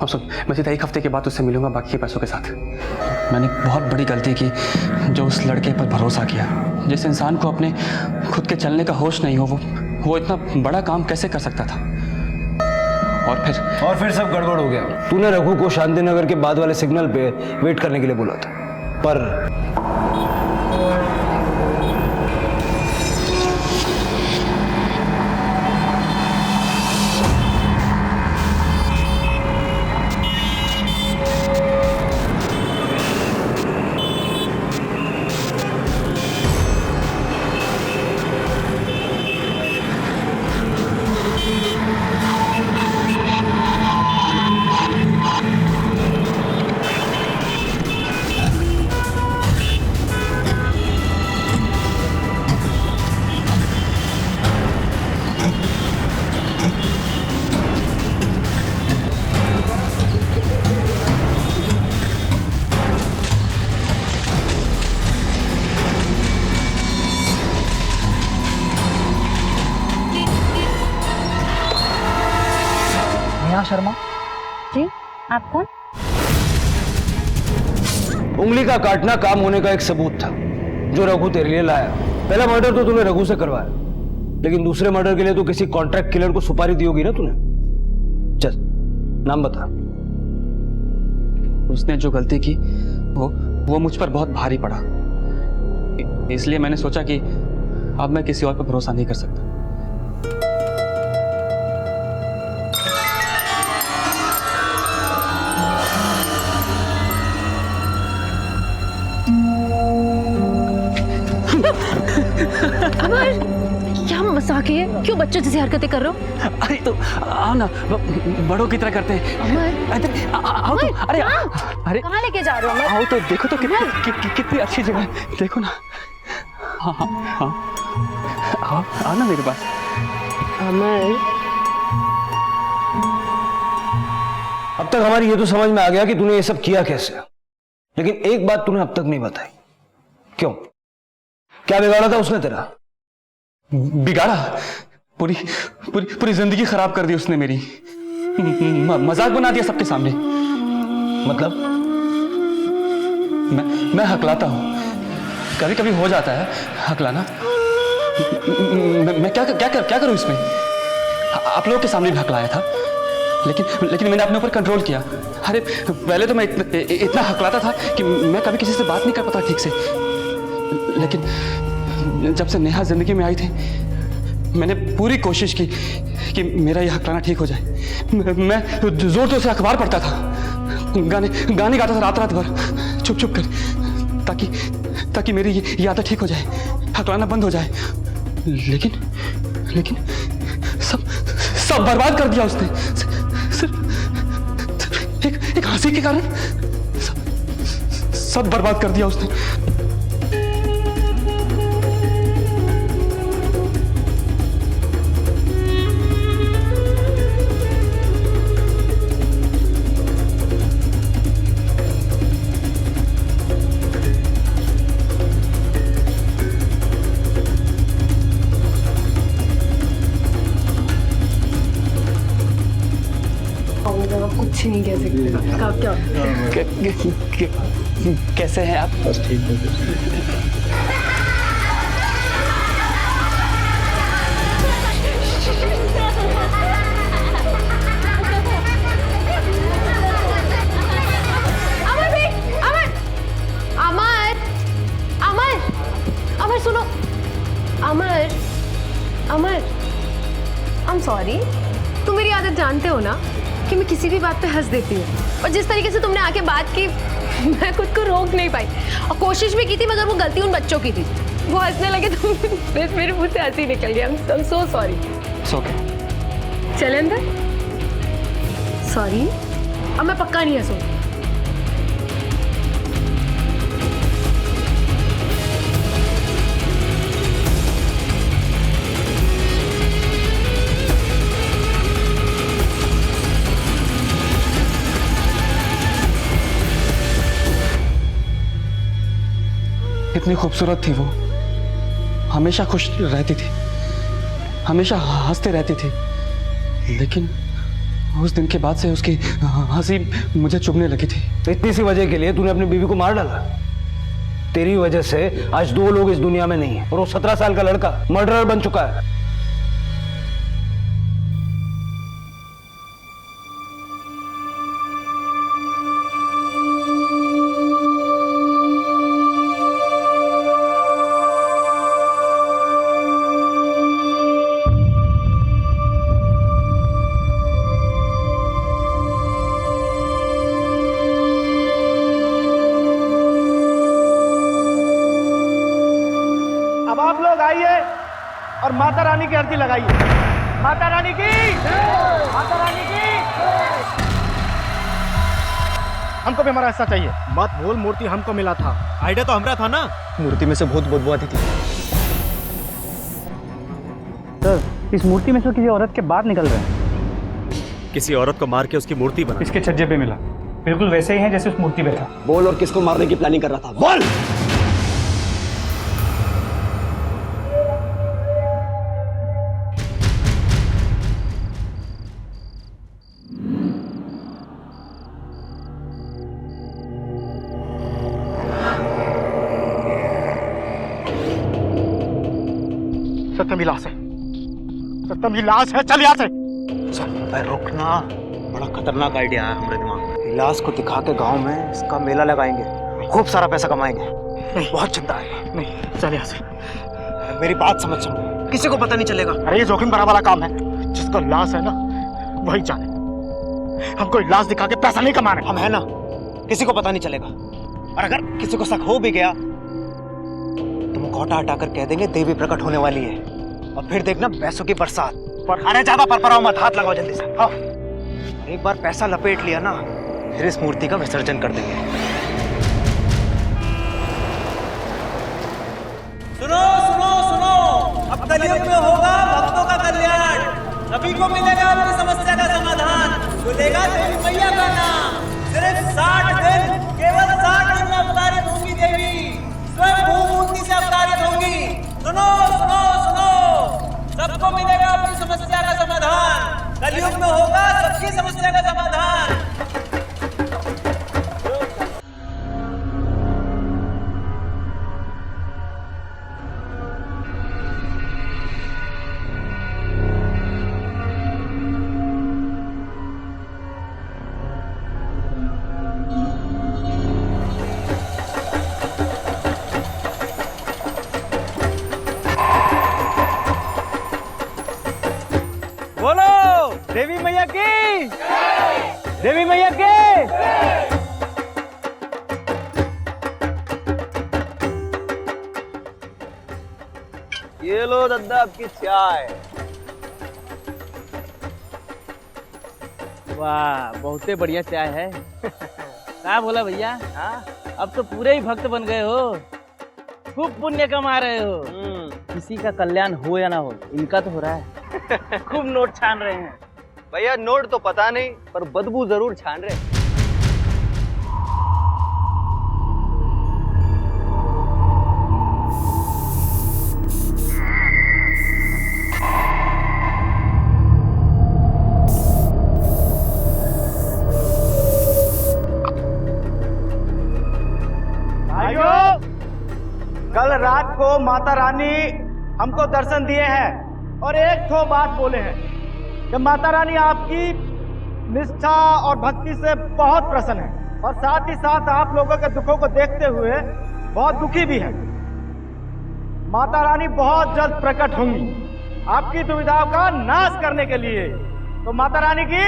अब सुन, मैं सीधा 1 हफ्ते के बाद उससे मिलूंगा बाकी के पैसों के साथ। मैंने बहुत बड़ी गलती की जो उस लड़के पर भरोसा किया। जिस इंसान को अपने खुद के चलने का होश नहीं हो, वो इतना बड़ा काम कैसे कर सकता था? और फिर सब गड़बड़ हो गया। तूने रघु को शांति नगर के बाद वाले सिग्नल पे वेट करने के लिए बोला था, पर शर्मा जी, आप कौन? उंगली का काटना काम होने का एक सबूत था जो रघु तेरे लिए लाया। पहला मर्डर तो तूने रघु से करवाया, लेकिन दूसरे मर्डर के लिए तो किसी कॉन्ट्रैक्ट किलर को सुपारी दी होगी ना तूने। चल नाम बता। उसने जो गलती की वो मुझ पर बहुत भारी पड़ा, इसलिए मैंने सोचा कि अब मैं किसी और पर भरोसा नहीं कर सकता। होश आके है, क्यों बच्चों जैसी हरकतें कर रहे हो? अरे तो आओ ना, बड़ों की तरह करते हैं। अमर, आओ तो, अरे अरे कहाँ लेके जा रहे हो अमर? आओ तो देखो तो कितनी अच्छी जगह है, देखो ना। हाँ हाँ हाँ, आओ आओ ना मेरे पास। अमर, अब तक हमारी ये तो समझ में आ गया कि तूने ये सब किया कैसे, लेकिन एक बात तूने अब तक नहीं बताई। क्यों? क्या बिगाड़ा था उसने तेरा? बिगाड़ा? पूरी पूरी पूरी जिंदगी खराब कर दी उसने मेरी। मजाक बना दिया सबके सामने। मतलब? मैं हकलाता हूँ, कभी कभी हो जाता है हकलाना। मैं क्या करूँ इसमें? आप लोगों के सामने भी हकलाया था, लेकिन मैंने अपने ऊपर कंट्रोल किया। अरे पहले तो मैं इतना हकलाता था कि मैं कभी किसी से बात नहीं कर पाता ठीक से, लेकिन जब से नेहा जिंदगी में आई थी मैंने पूरी कोशिश की कि मेरा यह हकलाना ठीक हो जाए। मैं जोर जोर से अखबार पढ़ता था, गाने गाता था रात भर चुप चुप कर, ताकि मेरी ये आदत ठीक हो जाए, हकलाना बंद हो जाए। लेकिन सब बर्बाद कर दिया उसने, सिर्फ एक हंसी के कारण सब बर्बाद कर दिया उसने। कुछ नहीं कह सकते। कैसे हैं आप? बस ठीक है। अमर सुनो, अमर आई एम सॉरी। तुम मेरी आदत जानते हो ना कि मैं किसी भी बात पे हंस देती हूँ, और जिस तरीके से तुमने आके बात की मैं खुद को रोक नहीं पाई, और कोशिश भी की थी मगर वो गलती उन बच्चों की थी। वो हंसने लगे तो मेरे मुंह से हंसी निकल गया। I am so sorry. चले अंदर। सॉरी, अब मैं पक्का नहीं हंसूंगी। इतनी खूबसूरत थी वो, हमेशा खुश रहती थी, हमेशा हंसते रहती थी, लेकिन उस दिन के बाद से उसकी हंसी मुझे चुभने लगी थी। तो इतनी सी वजह के लिए तूने अपनी बीवी को मार डाला? तेरी वजह से आज 2 लोग इस दुनिया में नहीं है, और वो 17 साल का लड़का मर्डरर बन चुका है। अब आप लोग आइए और माता रानी की आरती लगाइए। माता रानी की, माता रानी की। हमको भी हमारा हिस्सा चाहिए। मत बोल, मूर्ति हमको मिला था। आइडिया तो हमारा था ना। मूर्ति में से भूत बदबू आती थी। सर, इस मूर्ति में से किसी औरत के बाहर निकल रहे हैं। किसी औरत को मार के उसकी मूर्ति बना। इसके छज्जे पे मिला, बिल्कुल वैसे ही है जैसे उस मूर्ति पे था। बोल, और किसको मारने की प्लानिंग कर रहा था? बोल। सत्यम ही लाश है, सत्यम ही लाश है। चल यहाँ से। रुकना, बड़ा खतरनाक आइडिया है हमारे दिमाग में। लाश को दिखा के गांव में इसका मेला लगाएंगे, खूब सारा पैसा कमाएंगे। बहुत चिंता है। नहीं, चल यहाँ से। मेरी बात समझ, किसी को पता नहीं चलेगा। अरे ये जोखिम भरा वाला काम है। जिसका लाश है ना वही जाने। हमको लाश दिखा के पैसा नहीं कमाना। हम है ना, किसी को पता नहीं चलेगा। और अगर किसी को शक हो भी गया तो मुखौटा हटाकर कह देंगे देवी प्रकट होने वाली है, और फिर देखना पैसों की बरसात। पर अरे ज्यादा परपराओ मत, हाथ लगाओ जल्दी से। हाँ, एक बार पैसा लपेट लिया ना, फिर इस मूर्ति का विसर्जन कर देंगे। सुनो सुनो सुनो, अब कलयुग में होगा भक्तों का कल्याण, सभी को मिलेगा अपनी समस्या का समाधान, बोलेगा देवी मैया का नाम। सिर्फ 60 दिन, केवल 60 दिन में अवतारित होंगी देवी, स्वयं भूमूर्ति से अवतारित होंगी। सुनो सुनो सुनो, सबको मिलेगा अपनी समस्या का समाधान, कलयुग में होगा सबकी समस्या का समाधान। बोलो देवी मैया की, देवी मैया की। ये लो दादा आपकी चाय। वाह, बहुते बढ़िया चाय है। क्या बोला भैया? हाँ, अब तो पूरे ही भक्त बन गए हो, खूब पुण्य कमा रहे हो। किसी का कल्याण हो या ना हो, इनका तो हो रहा है। खूब नोट छान रहे हैं भैया। नोट तो पता नहीं, पर बदबू जरूर छान रहे। भाइयों, कल रात को माता रानी हमको दर्शन दिए हैं और एक ठो बात बोले हैं कि माता रानी आपकी निष्ठा और भक्ति से बहुत प्रसन्न है, और साथ ही साथ आप लोगों के दुखों को देखते हुए बहुत दुखी भी है। माता रानी बहुत जल्द प्रकट होंगी आपकी दुविधाओं का नाश करने के लिए। तो माता रानी की,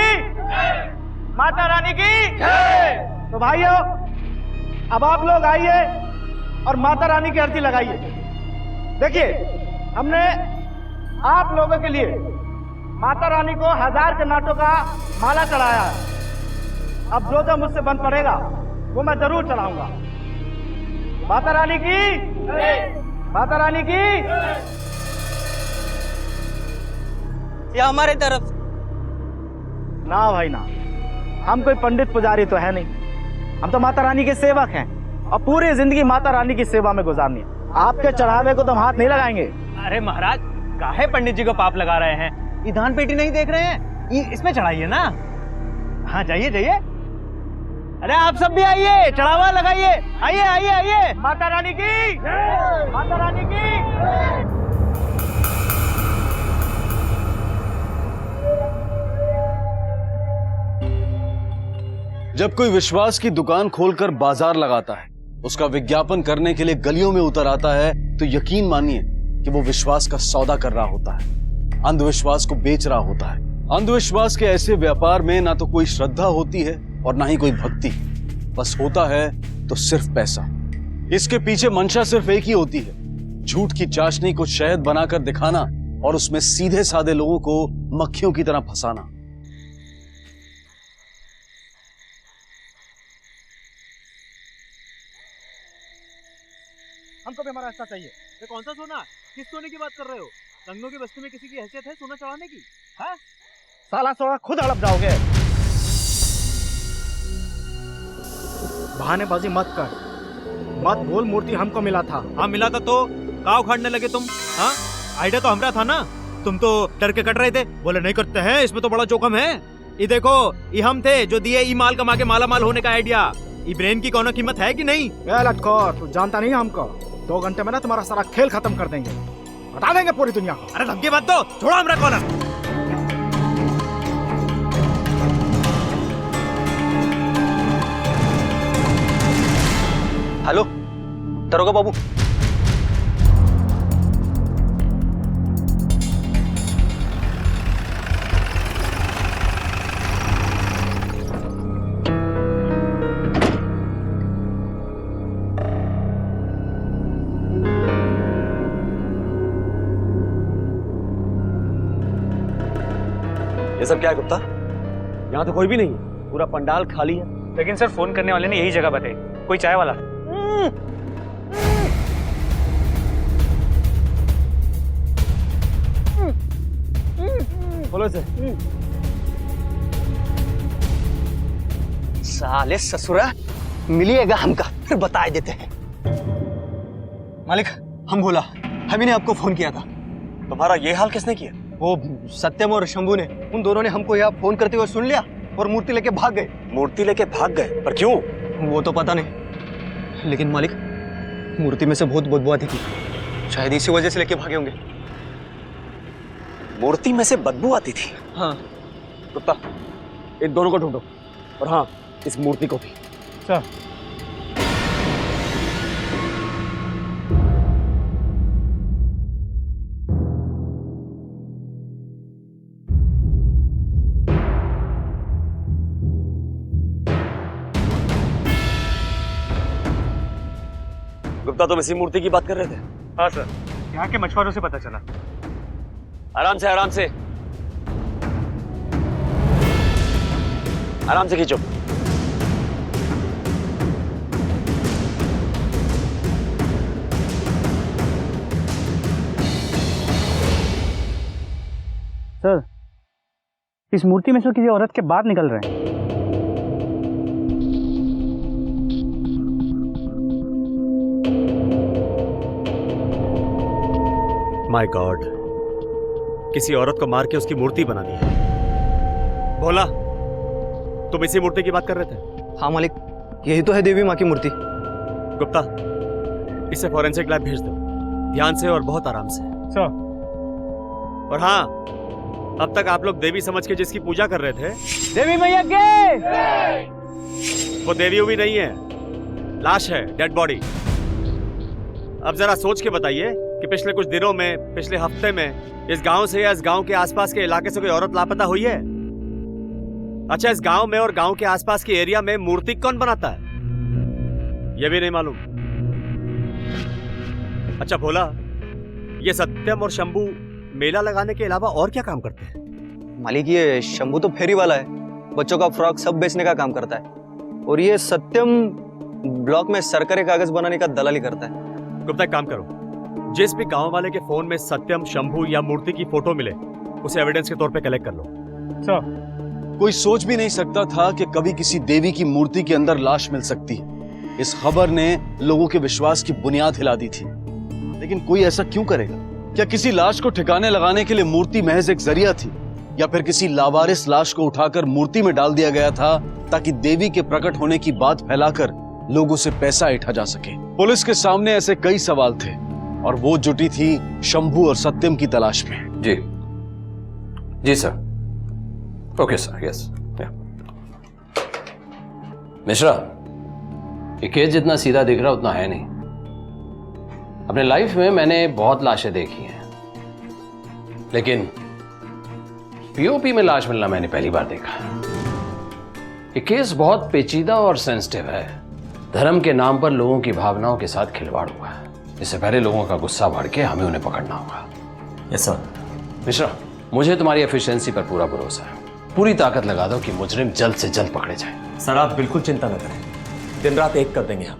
माता रानी की। तो भाइयों, अब आप लोग आइए और माता रानी की आरती लगाइए। देखिए, हमने आप लोगों के लिए माता रानी को 1000 के नाटों का माला चढ़ाया है। अब जो मुझसे बन पड़ेगा वो मैं जरूर चढ़ाऊंगा। माता रानी की, माता रानी की। या हमारे तरफ ना भाई ना, हम कोई पंडित पुजारी तो है नहीं, हम तो माता रानी के सेवक हैं और पूरी जिंदगी माता रानी की सेवा में गुजारनी है। आपके चढ़ावे को तो हम हाथ नहीं लगाएंगे। अरे महाराज, काहे पंडित जी को पाप लगा रहे हैं? ये दान पेटी नहीं देख रहे हैं? ये इसमें चढ़ाइए ना। हाँ, जाइए जाइए। अरे आप सब भी आइए, चढ़ावा लगाइए। आइए आइए आइए। माता रानी की, माता रानी की। जब कोई विश्वास की दुकान खोलकर बाजार लगाता है, उसका विज्ञापन करने के लिए गलियों में उतर आता है, तो यकीन मानिए कि वो विश्वास का सौदा कर रहा होता है, अंधविश्वास को बेच रहा होता है। अंधविश्वास के ऐसे व्यापार में ना तो कोई श्रद्धा होती है और ना ही कोई भक्ति, बस होता है तो सिर्फ पैसा। इसके पीछे मंशा सिर्फ एक ही होती है, झूठ की चाशनी को शहद बनाकर दिखाना और उसमें सीधे साधे लोगों को मक्खियों की तरह फंसाना। हमको भी हमारा रास्ता चाहिए। ये कौन सा सोना? किस सोने की बात कर रहे हो? रंगनों की बस्ती में किसी की हैसियत है सोना चढ़ाने की? है? साला सोना खुद हड़प जाओगे। बहानेबाजी मत कर, मत बोल मूर्ति हमको मिला था। हाँ मिला था, तो काव उखाड़ने लगे तुम। हाँ, आइडिया तो हमरा था ना, तुम तो डर के कट रहे थे, बोले नहीं करते हैं, इसमें तो बड़ा जोखम है। ये देखो, ये हम थे जो दिए ई माल कमा के माला माल होने का आइडिया। ये ब्रेन की कौन कीमत है कि नहीं? लटकोर, तू जानता नहीं हमको। 2 घंटे में ना तुम्हारा सारा खेल खत्म कर देंगे, बता देंगे पूरी दुनिया को। अरे धमकी मत दो, छोड़ो हमरा कॉलर। हेलो दरोगा बाबू, ये सब क्या है गुप्ता? यहाँ तो कोई भी नहीं है, पूरा पंडाल खाली है। लेकिन सर फोन करने वाले ने यही जगह बताई, कोई चाय वाला। बोलो इसे। साले ससुरा मिलिएगा हमका, फिर बता देते हैं। मालिक, हम बोला, हम ही ने आपको फोन किया था। तुम्हारा ये हाल किसने किया? वो सत्यम और शंभू ने, उन दोनों ने हमको यहाँ फोन करते हुए सुन लिया और मूर्ति लेके भाग गए। मूर्ति लेके भाग गए? पर क्यों? वो तो पता नहीं, लेकिन मालिक मूर्ति में से बहुत बदबू आती थी, शायद इसी वजह से लेके भागे होंगे। मूर्ति में से बदबू आती थी? हाँ। गुप्ता, इन दोनों को ढूंढो, और हाँ, इस मूर्ति को भी। सर। गुप्ता, तुम इसी मूर्ति की बात कर रहे थे? हाँ सर, यहाँ के मछुआरों से पता चला। आराम से, आराम से, आराम से खींचो। सर, इस मूर्ति में से किसी औरत के बाल निकल रहे हैं। माय गॉड, किसी औरत को मार के उसकी मूर्ति बना दी है। भोला, तुम इसी मूर्ति की बात कर रहे थे? हाँ मालिक, यही तो है देवी माँ की मूर्ति। गुप्ता, इसे फॉरेंसिक लैब भेज दो, ध्यान से और बहुत आराम से। सर। और हाँ, अब तक आप लोग देवी समझ के जिसकी पूजा कर रहे थे, देवी मैया के, वो देवी भी नहीं है, लाश है, डेड बॉडी। अब जरा सोच के बताइए कि पिछले कुछ दिनों में, पिछले हफ्ते में इस गांव से या इस गांव के आसपास के इलाके से कोई औरत लापता हुई है? अच्छा, इस गांव में और गांव के आसपास के एरिया में मूर्ति कौन बनाता है, यह भी नहीं मालूम? अच्छा भोला, ये सत्यम और शंभू मेला लगाने के अलावा और क्या काम करते हैं? मालिक, ये शंभू तो फेरी वाला है, बच्चों का फ्रॉक सब बेचने का काम करता है, और ये सत्यम ब्लॉक में सरकारी कागज बनाने का दलाली करता है। गुप्ता, एक काम करो, जिस भी गांव वाले के फोन में सत्यम, शंभू या मूर्ति की फोटो मिले, उसे एविडेंस के तौर पे कलेक्ट कर लो। सर। कोई सोच भी नहीं सकता था कि कभी किसी देवी की मूर्ति के अंदर लाश मिल सकती है। इस खबर ने लोगों के विश्वास की बुनियाद हिला दी थी, लेकिन कोई ऐसा क्यों करेगा? क्या किसी लाश को ठिकाने लगाने के लिए मूर्ति महज एक जरिया थी, या फिर किसी लावारिस लाश को उठाकर मूर्ति में डाल दिया गया था ताकि देवी के प्रकट होने की बात फैलाकर लोगों से पैसा ऐंठा जा सके? पुलिस के सामने ऐसे कई सवाल थे, और वो जुटी थी शंभू और सत्यम की तलाश में। जी जी sir, okay sir, yes. Mishra, ये केस जितना सीधा दिख रहा उतना है नहीं। अपने लाइफ में मैंने बहुत लाशें देखी हैं, लेकिन पीओपी में लाश मिलना मैंने पहली बार देखा। ये केस बहुत पेचीदा और सेंसिटिव है। धर्म के नाम पर लोगों की भावनाओं के साथ खिलवाड़ हुआ है। इससे पहले लोगों का गुस्सा बढ़ के हमें उन्हें पकड़ना होगा। Yes sir. मिश्रा, मुझे तुम्हारी एफिशिएंसी पर पूरा भरोसा है। पूरी ताकत लगा दो कि मुजरिम जल्द से जल्द पकड़े जाए। सर, आप बिल्कुल चिंता न करें, दिन रात एक कर देंगे हम।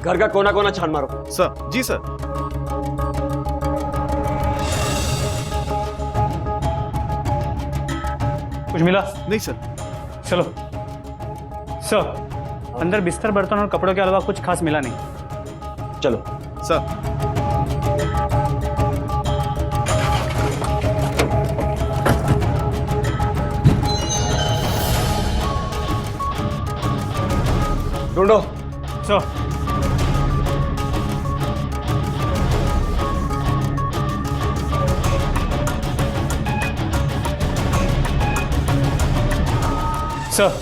घर का कोना कोना छान मारो। सर। जी सर। कुछ मिला? नहीं सर। चलो। सर, अंदर बिस्तर, बर्तन और कपड़ों के अलावा कुछ खास मिला नहीं। चलो। सर। ढूंढो। सर। सर,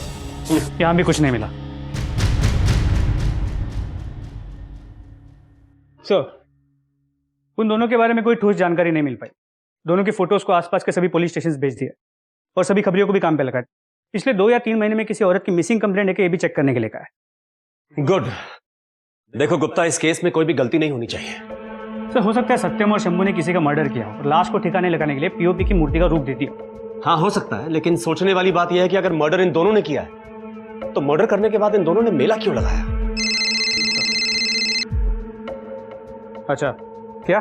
यहां भी कुछ नहीं मिला। सर, उन दोनों के बारे में कोई ठोस जानकारी नहीं मिल पाई। दोनों की फोटोज को आसपास के सभी पुलिस स्टेशन भेज दिए। और सभी खबरियों को भी काम पे लगा दिया। पिछले 2 या 3 महीने में किसी औरत की मिसिंग कंप्लेंट है कि ये भी चेक करने के लिए कहा है। गुड। देखो गुप्ता, इस केस में कोई भी गलती नहीं होनी चाहिए। सर हो सकता है सत्यम और शंभू ने किसी का मर्डर किया और लाश को ठिकाने लगाने के लिए पीओपी की मूर्ति का रूप दे दिया। हाँ हो सकता है, लेकिन सोचने वाली बात यह है कि अगर मर्डर इन दोनों ने किया है तो मर्डर करने के बाद इन दोनों ने मेला क्यों लगाया? अच्छा क्या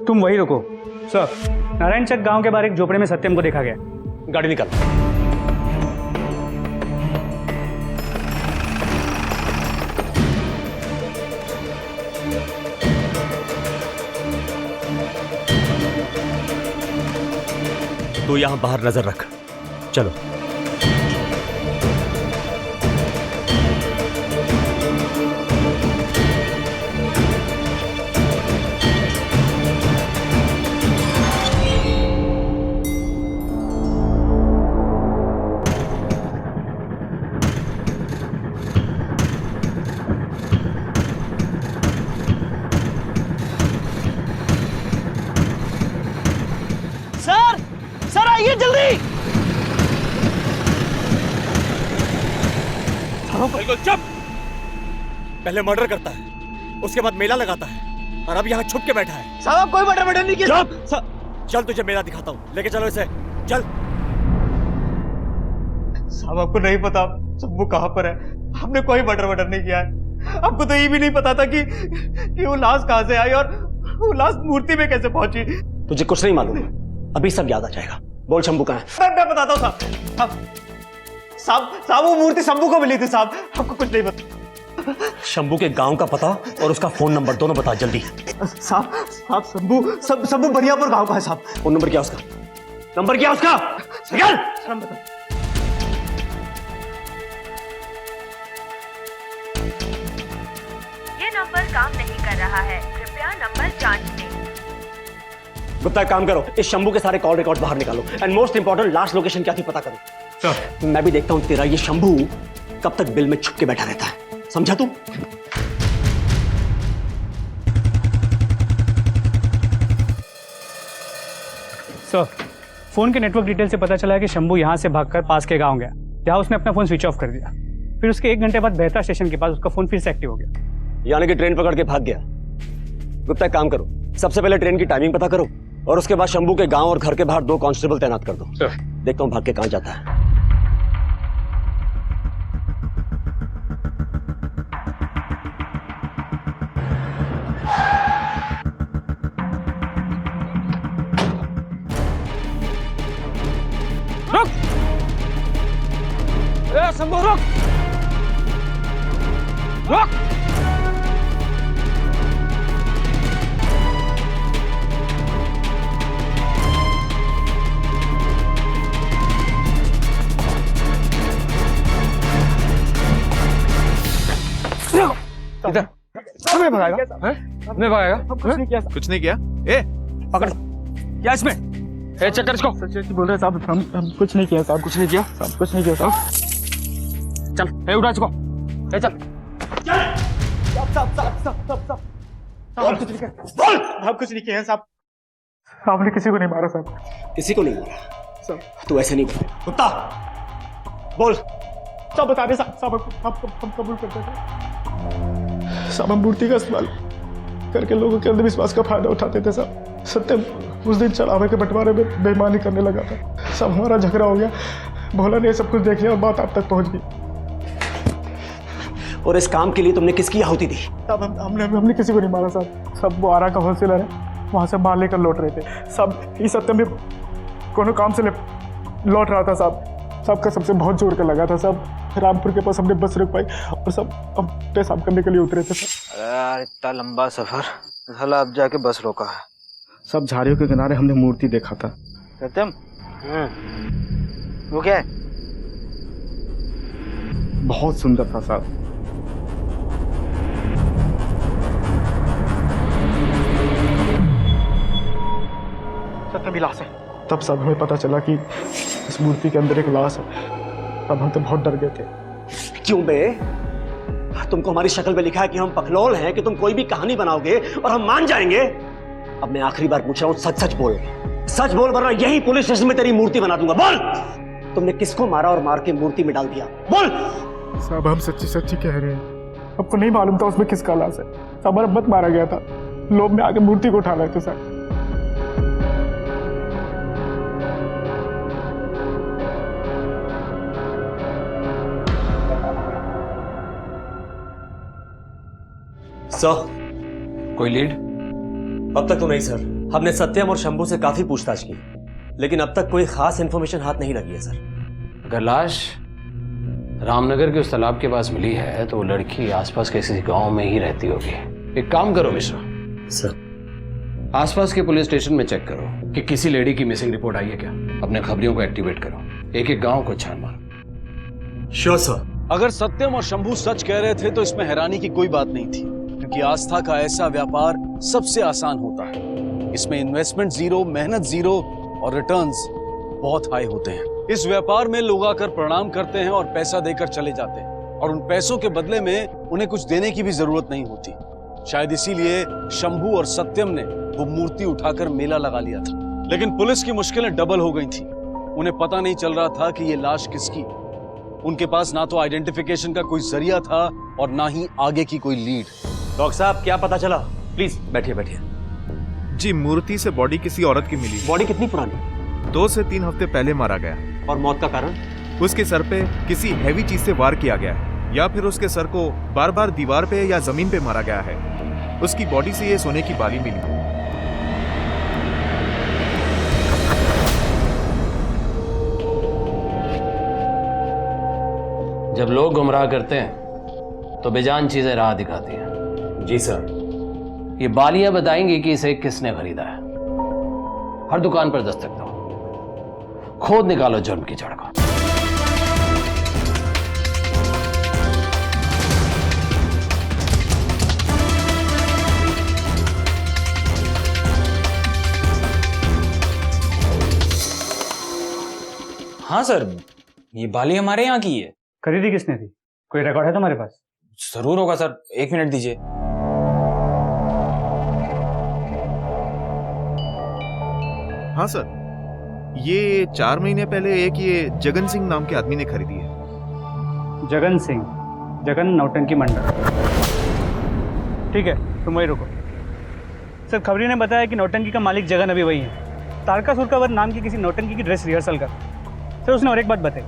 तुम वही रुको। सर, नारायण चक गांव के बाहर एक झोपड़े में सत्यम को देखा गया। गाड़ी निकाल। तू यहां बाहर नजर रख। चलो। सर आइए जल्दी। बिल्कुल चुप। पहले मर्डर करता है, उसके बाद मेला लगाता है, और अब यहाँ छुप के बैठा है। साहब कोई मर्डर नहीं किया। चल तुझे मेला दिखाता हूँ, लेके चलो इसे, चल। साहब आपको नहीं पता शंभू कहाँ पर है? हमने कोई मर्डर नहीं किया है। आपको तो ये भी नहीं पता था कि वो लाश कहाँ से आई और वो लाश मूर्ति में कैसे पहुंची। तुझे कुछ नहीं मालूम, अभी सब याद आ जाएगा। बोल शंभू कहाँ है? मैं बताता हूँ साहब वो मूर्ति शंभू को मिली थी साहब, आपको कुछ नहीं पता। शंभू के गांव का पता और उसका फोन नंबर दोनों बता जल्दी। साहब शंभू बढ़ियापुर गांव का है साहब। फोन नंबर क्या उसका? नंबर क्या उसका? ये नंबर काम नहीं कर रहा है, कृपया नंबर जांच लें। गुप्ता एक काम करो, इस शंभू के सारे कॉल रिकॉर्ड बाहर निकालो and most important last location क्या थी पता करो। सर मैं भी देखता हूं तेरा ये शंभू कब तक बिल में छुप के बैठा रहता है, समझा तू? सर फोन के नेटवर्क डिटेल से पता चला है कि शंभू यहाँ से भागकर पास के गांव गया, जहाँ उसने अपना फोन स्विच ऑफ कर दिया। फिर उसके 1 घंटे बाद बेहतर स्टेशन के पास उसका फोन फिर से एक्टिव हो गया। यानी कि ट्रेन पकड़ के भाग गया। गुप्ता एक काम करो, सबसे पहले ट्रेन की टाइमिंग पता करो और उसके बाद शंभू के गांव और घर के बाहर 2 कांस्टेबल तैनात कर दो। देखता हूं भाग के कहां जाता है। रुक! ए शंभू रुक! रुक! इधर हमें भगाएगा? हमें भगाएगा? कुछ नहीं किया। ए पकड़ क्या इसमें? ए चक्कर इसको। सच बोल रहे साहब, हम कुछ नहीं किया साहब। कुछ नहीं किया साहब, कुछ नहीं किया साहब। चल ए उठा इसको, ए चल। साहब कुछ नहीं किया। साहब कुछ नहीं किया साहब। आपने किसी को नहीं मारा साहब। किसी को नहीं मारा साहब? तू ऐसे नहीं बोल। गुप्ता बोल। साहब बता दे साहब, हम कबूल करते थे साहब। हम मूर्ति का इस्तेमाल करके लोगों के अंधविश्वास का फायदा उठाते थे साहब। सत्यम उस दिन चढ़ावे के बंटवारे में बेईमानी करने लगा था साहब। हमारा झगड़ा हो गया, भोला ने सब कुछ देख लिया और बात आप तक पहुंच गई। और इस काम के लिए तुमने किसकी आहुति दी? साहब हमने किसी को नहीं मारा साहब। सब वो आरा का होलसेलर है, वहां से माल लेकर लौट रहे थे साहब। ये सत्यम भी कोनो काम से लौट रहा था साहब। सबका सबसे बहुत जोर कर लगा था साहब। रामपुर के पास हमने बस रुक पाई और सब हम पेशाब करने के लिए उतरे थे साहब। अरे यार इतना लंबा सफर, साला अब जाके बस रोका है। सब झाड़ियों के किनारे हमने मूर्ति देखा था। सत्यम वो क्या है? बहुत सुंदर था साहब। सत्यम लाश है। तब सब हमें पता चला कि इस मूर्ति के अंदर एक लाश है। अब हम तो बहुत डर गए थे। क्यों बे? तुमको हमारी शक्ल पे लिखा है कि हम पखलौल हैं, कि तुम कोई भी कहानी बनाओगे और हम मान जाएंगे। अब मैं आखिरी बार पूछ रहा हूं, सच सच बोल, सच बोल वरना यही पुलिस स्टेशन में तेरी मूर्ति बना दूंगा। बोल, तुमने किसको मारा और मार के मूर्ति में डाल दिया? बोल। साहब हम सच्ची सच्ची कह रहे हैं, आपको नहीं मालूम था उसमें किसका लाश है। साहब हमारा अब्बत मारा गया था, लोग में आके मूर्ति को उठा रहे थे साहब। सर, कोई लीड? अब तक तो नहीं सर। हमने सत्यम और शंभू से काफी पूछताछ की, लेकिन अब तक कोई खास इन्फॉर्मेशन हाथ नहीं लगी है सर। अगर लाश रामनगर के उस तालाब के पास मिली है तो वो लड़की आसपास के किसी गांव में ही रहती होगी। एक काम करो मिश्रा सर, आसपास के पुलिस स्टेशन में चेक करो कि किसी लेडी की मिसिंग रिपोर्ट आई है क्या। अपने खबरियों को एक्टिवेट करो, एक एक गांव को छान मारो। Sure sir. अगर सत्यम और शंभू सच कह रहे थे तो इसमें हैरानी की कोई बात नहीं थी, क्योंकि आस्था का ऐसा व्यापार सबसे आसान होता है। इसमें इन्वेस्टमेंट जीरो, मेहनत जीरो और रिटर्न्स बहुत हाई होते हैं। इस व्यापार में लोग आकर प्रणाम करते हैं और पैसा देकर चले जाते हैं, और उन पैसों के बदले में उन्हें कुछ देने की भी जरूरत नहीं होती। शायद इसीलिए शंभू और सत्यम ने वो मूर्ति उठाकर मेला लगा लिया था। लेकिन पुलिस की मुश्किलें डबल हो गई थी। उन्हें पता नहीं चल रहा था कि ये लाश किसकी। उनके पास ना तो आइडेंटिफिकेशन का कोई जरिया था और ना ही आगे की कोई लीड। डॉक्टर साहब, क्या पता चला? प्लीज बैठिए बैठिए। जी, मूर्ति से बॉडी किसी औरत की मिली। बॉडी कितनी पुरानी? 2 से 3 हफ्ते पहले मारा गया। और मौत का कारण? उसके सर पे किसी हैवी चीज से वार किया गया है, या फिर उसके सर को बार बार दीवार पे या जमीन पे मारा गया है। उसकी बॉडी से ये सोने की बाली मिली। जब लोग गुमराह करते हैं तो बेजान चीजें राह दिखाती हैं। जी सर। ये बालियां बताएंगी कि इसे किसने खरीदा है। हर दुकान पर दस्तक दो, खोद निकालो जुर्म की जड़ को। हाँ सर, ये बाली हमारे यहाँ की है। खरीदी किसने थी? कोई रिकॉर्ड है तुम्हारे पास? जरूर होगा सर, 1 मिनट दीजिए। हाँ सर, ये 4 महीने पहले एक ये जगन सिंह नाम के आदमी ने खरीदी है। जगन सिंह, जगन नौटंकी मंडल। ठीक है, तुम वही रुको। सर, खबरी ने बताया कि नौटंकी का मालिक जगन अभी वही है। तारकासुर का वध नाम की किसी नौटंकी की ड्रेस रिहर्सल कर। सर, उसने और एक बात बताई,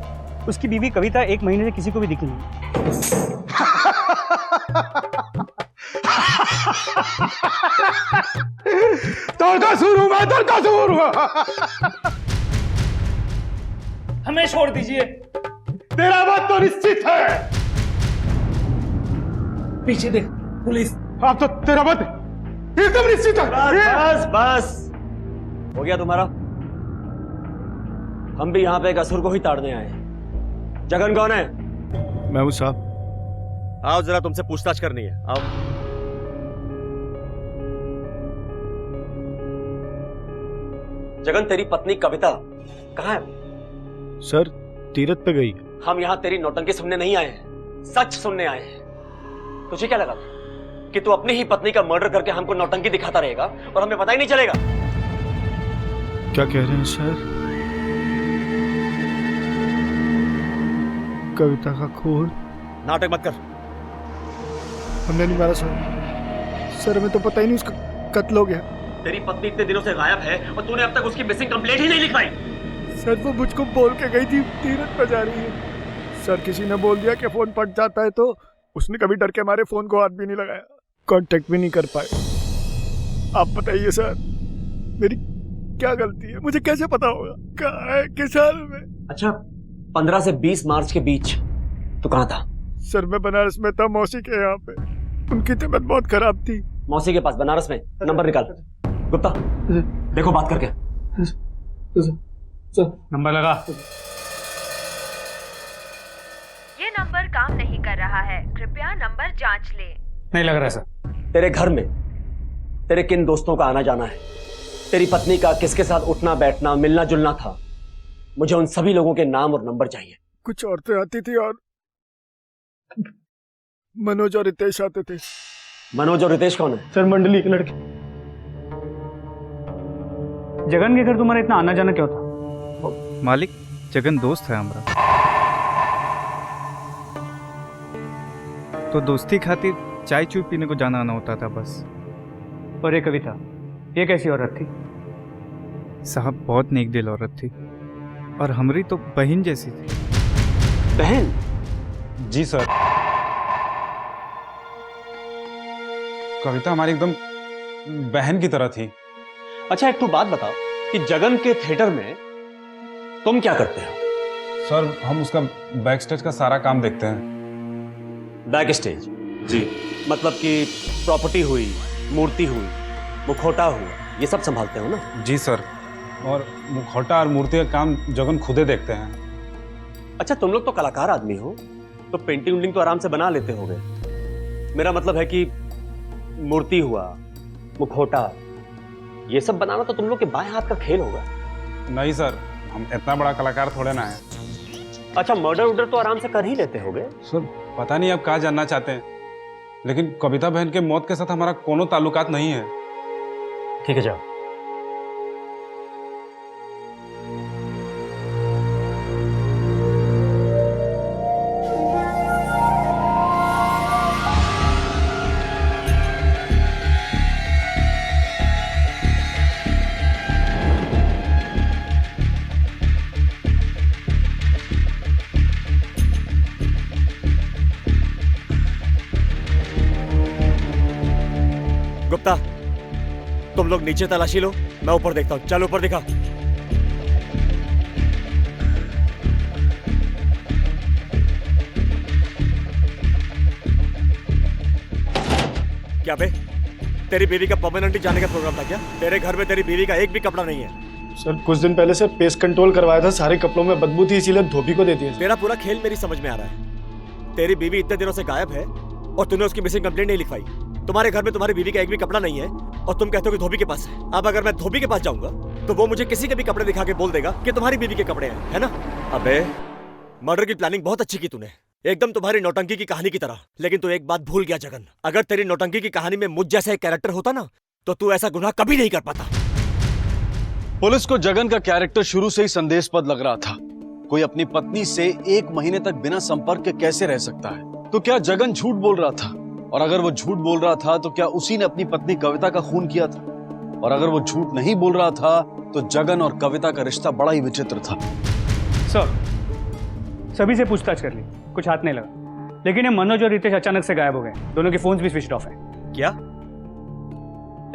उसकी बीवी कविता 1 महीने से किसी को भी दिखी नहीं। तारकासुर हूं मैं, तारकासुर हूं। हमें छोड़ दीजिए। तेरा बात तो निश्चित है। पीछे देख, पुलिस। अब तो तेरा बात एकदम निश्चित है। बस बस हो गया तुम्हारा। हम भी यहाँ पे एक असुर को ही ताड़ने आए। जगन कौन है? मैं हूं साहब। आओ, जरा तुमसे पूछताछ करनी है। आओ। जगन, तेरी पत्नी कविता कहाँ है? सर, तीरथ पे गई। हम यहाँ तेरी नौटंकी सुनने नहीं आए हैं, सच सुनने आए हैं। तुझे क्या लगा कि तू अपनी ही पत्नी का मर्डर करके हमको नौटंकी दिखाता रहेगा और हमें पता ही नहीं चलेगा? क्या कह रहे हैं सर? कविता का खून? नाटक मत कर। हमने नहीं मारा सर। सर, हमें तो पता ही नहीं उसका कत्ल हो गया। तेरी पत्नी इतने दिनों से गायब है और तूने अब तक उसकी मिसिंग कंप्लेंट ही नहीं लिखवाई। सर, वो मुझको बोल के गई थी तीरथ पर जा रही है। सर, किसी ने बोल दिया कि फोन फट जाता है, तो उसने कभी डर के हमारे फोन को हाथ भी नहीं लगाया, कांटेक्ट भी नहीं कर पाए। आप बताइए सर, मेरी क्या गलती है? मुझे कैसे पता होगा कहाँ है, किस हाल में? अच्छा, 15 से 20 मार्च के बीच तू कहाँ था? सर, मैं बनारस में था, मौसी के यहाँ पे। उनकी तबीयत बहुत खराब थी। मौसी के पास बनारस में? नंबर निकाल। गुप्ता, देखो बात करके। नंबर लगा। ये नंबर काम नहीं कर रहा है, कृपया नंबर जांच ले। नहीं लग रहा सर। तेरे घर में तेरे किन दोस्तों का आना जाना है? तेरी पत्नी का किसके साथ उठना बैठना, मिलना जुलना था? मुझे उन सभी लोगों के नाम और नंबर चाहिए। कुछ औरतें आती थी और मनोज और रितेश आते थे। मनोज और रितेश कौन है? सर, मंडली के लड़के। जगन के घर तुम्हारा इतना आना जाना क्यों था? मालिक, जगन दोस्त है हमारा, तो दोस्ती खातिर चाय चूय पीने को जाना आना होता था बस। और ये कविता, ये कैसी औरत थी? साहब बहुत नेक दिल औरत थी, और हमारी तो बहन जैसी थी। बहन? जी सर, कविता हमारी एकदम बहन की तरह थी। अच्छा एक तो बात बताओ कि जगन के थिएटर में तुम क्या करते हो? सर हम उसका बैक स्टेज का सारा काम देखते हैं। Backstage? जी। मतलब कि प्रॉपर्टी हुई, मूर्ति हुई, मुखौटा हुआ, ये सब संभालते हो ना? जी सर, और मुखौटा और मूर्ति का काम जगन खुदे देखते हैं। अच्छा तुम लोग तो कलाकार आदमी हो, तो पेंटिंग उंटिंग तो आराम से बना लेते होगे। मेरा मतलब है कि मूर्ति हुआ, मुखौटा, ये सब बनाना तो तुम लोग के बाएं हाथ का खेल होगा। नहीं सर, हम इतना बड़ा कलाकार थोड़े ना है। अच्छा मर्डर उर्डर तो आराम से कर ही लेते होगे। सर पता नहीं आप क्या जानना चाहते हैं, लेकिन कविता बहन के मौत के साथ हमारा कोनो ताल्लुकात नहीं है। ठीक है जाओ। गुप्ता तुम लोग नीचे तलाशी लो, मैं ऊपर देखता हूं। चल ऊपर दिखा। क्या बे, तेरी बीवी का परमानेंटली जाने का प्रोग्राम था क्या? तेरे घर में तेरी बीवी का एक भी कपड़ा नहीं है। सर कुछ दिन पहले सर पेस्ट कंट्रोल करवाया था, सारे कपड़ों में बदबू थी, इसीलिए धोबी को दे दिया। तेरा पूरा खेल मेरी समझ में आ रहा है। तेरी बीवी इतने दिनों से गायब है और तूने उसकी मिसिंग कंप्लेंट नहीं लिखवाई। तुम्हारे घर में तुम्हारी बीवी का एक भी कपड़ा नहीं है और तुम कहते हो कि धोबी के पास है। अब अगर मैं धोबी के पास जाऊंगा तो वो मुझे किसी के भी कपड़े दिखा के बोल देगा कि तुम्हारी बीवी के कपड़े हैं, है ना? अबे मर्डर की प्लानिंग बहुत अच्छी की तूने, एकदम तुम्हारी नौटंकी की कहानी की तरह। लेकिन तू एक बात भूल गया जगन, अगर तेरी नौटंकी की कहानी में मुझ जैसा एक कैरेक्टर होता ना तो तू ऐसा गुनाह कभी नहीं कर पाता। पुलिस को जगन का कैरेक्टर शुरू से ही संदेशपद लग रहा था। कोई अपनी पत्नी से 1 महीने तक बिना संपर्क के कैसे रह सकता है? तो क्या जगन झूठ बोल रहा था? और अगर वो झूठ बोल रहा था तो क्या उसी ने अपनी पत्नी कविता का खून किया था? और अगर वो झूठ नहीं बोल रहा था तो जगन और कविता का रिश्ता बड़ा ही विचित्र था। सर सभी से पूछताछ कर ली, कुछ हाथ नहीं लगा, लेकिन ये मनोज और रितेश अचानक से गायब हो गए। दोनों के फोन्स भी स्विच ऑफ हैं। क्या?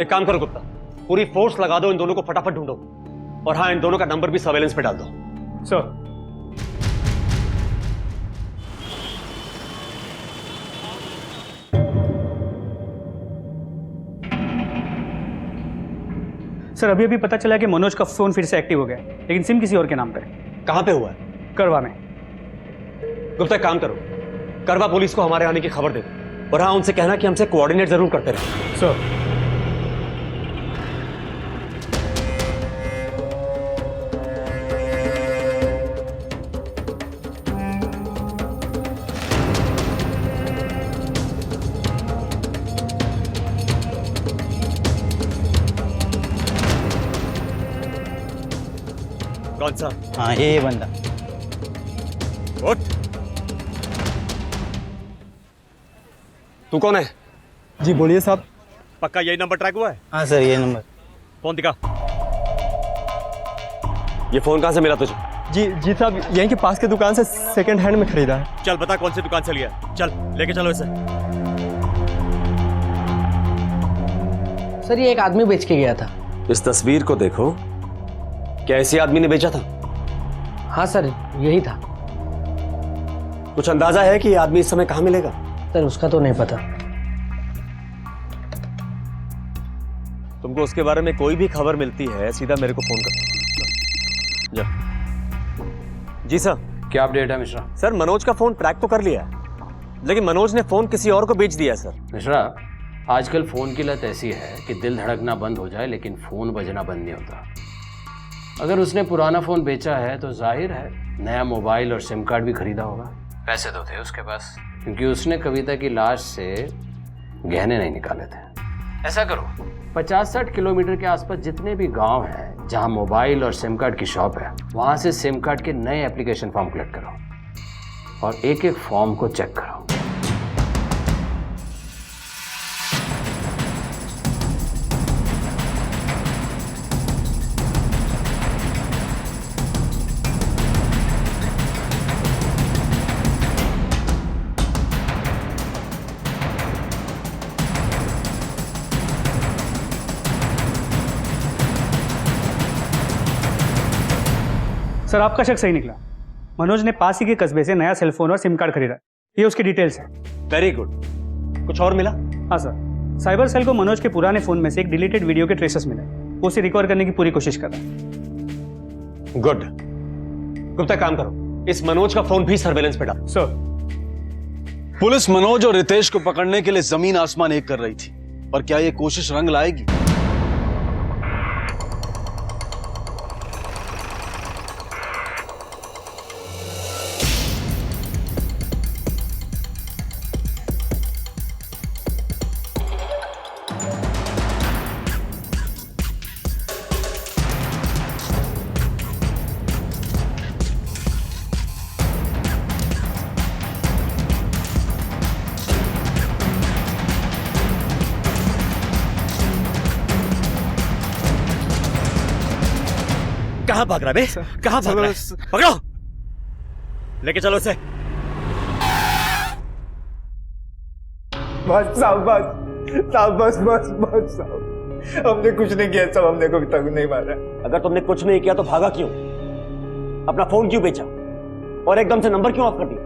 एक काम करो गुप्ता, पूरी फोर्स लगा दो, इन दोनों को फटाफट ढूंढो। और हाँ, इन दोनों का नंबर भी सर्वेलेंस पे डाल दो। सर सर अभी अभी पता चला कि मनोज का फोन फिर से एक्टिव हो गया, लेकिन सिम किसी और के नाम पे। कहां पे हुआ है? करवा में। गुप्ता काम करो, करवा पुलिस को हमारे आने की खबर दे दो, और हाँ उनसे कहना कि हमसे कोऑर्डिनेट जरूर करते रहे। सर कौन सा? हाँ ये बंदा। उठ। तू कौन है? जी बोलिए साहब। पक्का यही नंबर ट्रैक हुआ है? हाँ सर ये नंबर। फोन दिखा। ये फोन कहाँ से मिला तुझे? जी साहब यहीं के पास के दुकान से सेकंड हैंड में खरीदा है। चल बता कौन सी दुकान से लिया? चल लेके चलो इसे। सर ये एक आदमी बेच के गया था। इस तस्वीर को देखो, क्या ऐसे आदमी ने बेचा था? हाँ सर यही था। कुछ अंदाजा है कि ये आदमी इस समय कहाँ मिलेगा? सर उसका तो नहीं पता। तुमको उसके बारे में कोई भी खबर मिलती है सीधा मेरे को फोन कर। जा। जी सर। क्या अपडेट है मिश्रा? सर मनोज का फोन ट्रैक तो कर लिया है, लेकिन मनोज ने फोन किसी और को बेच दिया सर। मिश्रा आजकल फोन की लत ऐसी है कि दिल धड़कना बंद हो जाए लेकिन फोन बजना बंद नहीं होता। अगर उसने पुराना फोन बेचा है तो जाहिर है नया मोबाइल और सिम कार्ड भी खरीदा होगा। पैसे तो थे उसके पास, क्योंकि उसने कविता की लाश से गहने नहीं निकाले थे। ऐसा करो 50-60 किलोमीटर के आसपास जितने भी गांव हैं जहां मोबाइल और सिम कार्ड की शॉप है वहां से सिम कार्ड के नए एप्लीकेशन फॉर्म कलेक्ट करो और एक एक फॉर्म को चेक करो। सर आपका शक सही निकला। मनोज ने पास ही के कस्बे से नया सेलफोन और सिम कार्ड खरीदा। ये उसकी डिटेल्स है। Very good. कुछ और मिला? हाँ सर, साइबर सेल को मनोज के पुराने फोन में से एक डिलीटेड वीडियो के ट्रेसेस मिले। वो उसे रिकवर करने की पूरी कोशिश कर रहा है। गुड। गुप्ता काम करो, इस मनोज का फोन भी सर्वेलेंस पे डालो। सर। पुलिस मनोज और रितेश को पकड़ने के लिए जमीन आसमान एक कर रही थी, पर क्या ये कोशिश रंग लाएगी? कहाँ भाग रहा है बे? कहाँ भाग रहा है? पकड़ो, लेके चलो उसे। बस साहब, बस साहब, हमने कुछ नहीं किया साहब, हमने कभी तक नहीं मारा। अगर तुमने कुछ नहीं किया तो भागा क्यों? अपना फोन क्यों बेचा और एकदम से नंबर क्यों ऑफ कर दिया?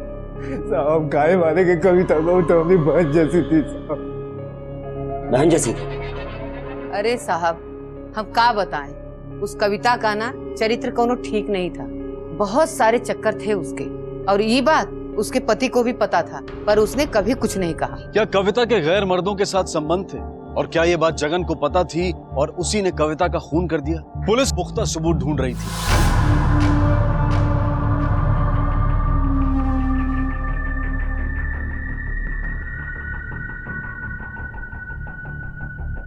साहब गाय मारे के कभी तक तो अपनी बहन जैसी थी साहब। बहन जैसी? अरे साहब हम का बताएं, उस कविता का ना चरित्र कोनो ठीक नहीं था। बहुत सारे चक्कर थे उसके, और ये बात उसके पति को भी पता था, पर उसने कभी कुछ नहीं कहा। क्या कविता के गैर मर्दों के साथ संबंध थे? और क्या ये बात जगन को पता थी और उसी ने कविता का खून कर दिया? पुलिस पुख्ता सबूत ढूंढ रही थी।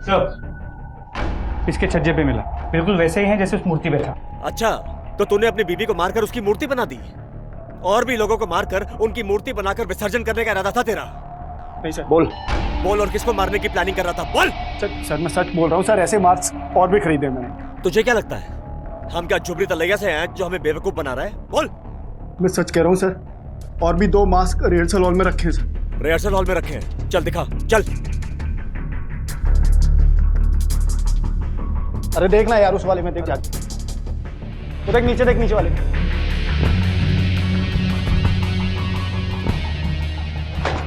सर, इसके छज्जे पे मिला, बिल्कुल वैसे ही है जैसे उस मूर्ति पे था। अच्छा, तो तूने अपनी बीवी को मारकर उसकी मूर्ति बना दी और भी लोगों को मारकर उनकी मूर्ति बनाकर विसर्जन करने का इरादा था तेरा? नहीं सर। बोल बोल, और किसको मारने की प्लानिंग कर रहा था? बोल। सर मैं सच बोल रहा हूँ सर, ऐसे मास्क और भी खरीदे मैंने। तुझे क्या लगता है हम क्या जुबरी तलैया से हैं जो हमें बेवकूफ बना रहा है? बोल। मैं सच कह रहा हूँ सर, और भी 2 मास्क रिहर्सल हॉल में रखे हैं सर। रिहर्सल हॉल में रखे हैं? चल दिखा, चल। अरे देखना यार, उस वाले में देख जाके, तो देख नीचे, देख नीचे वाले।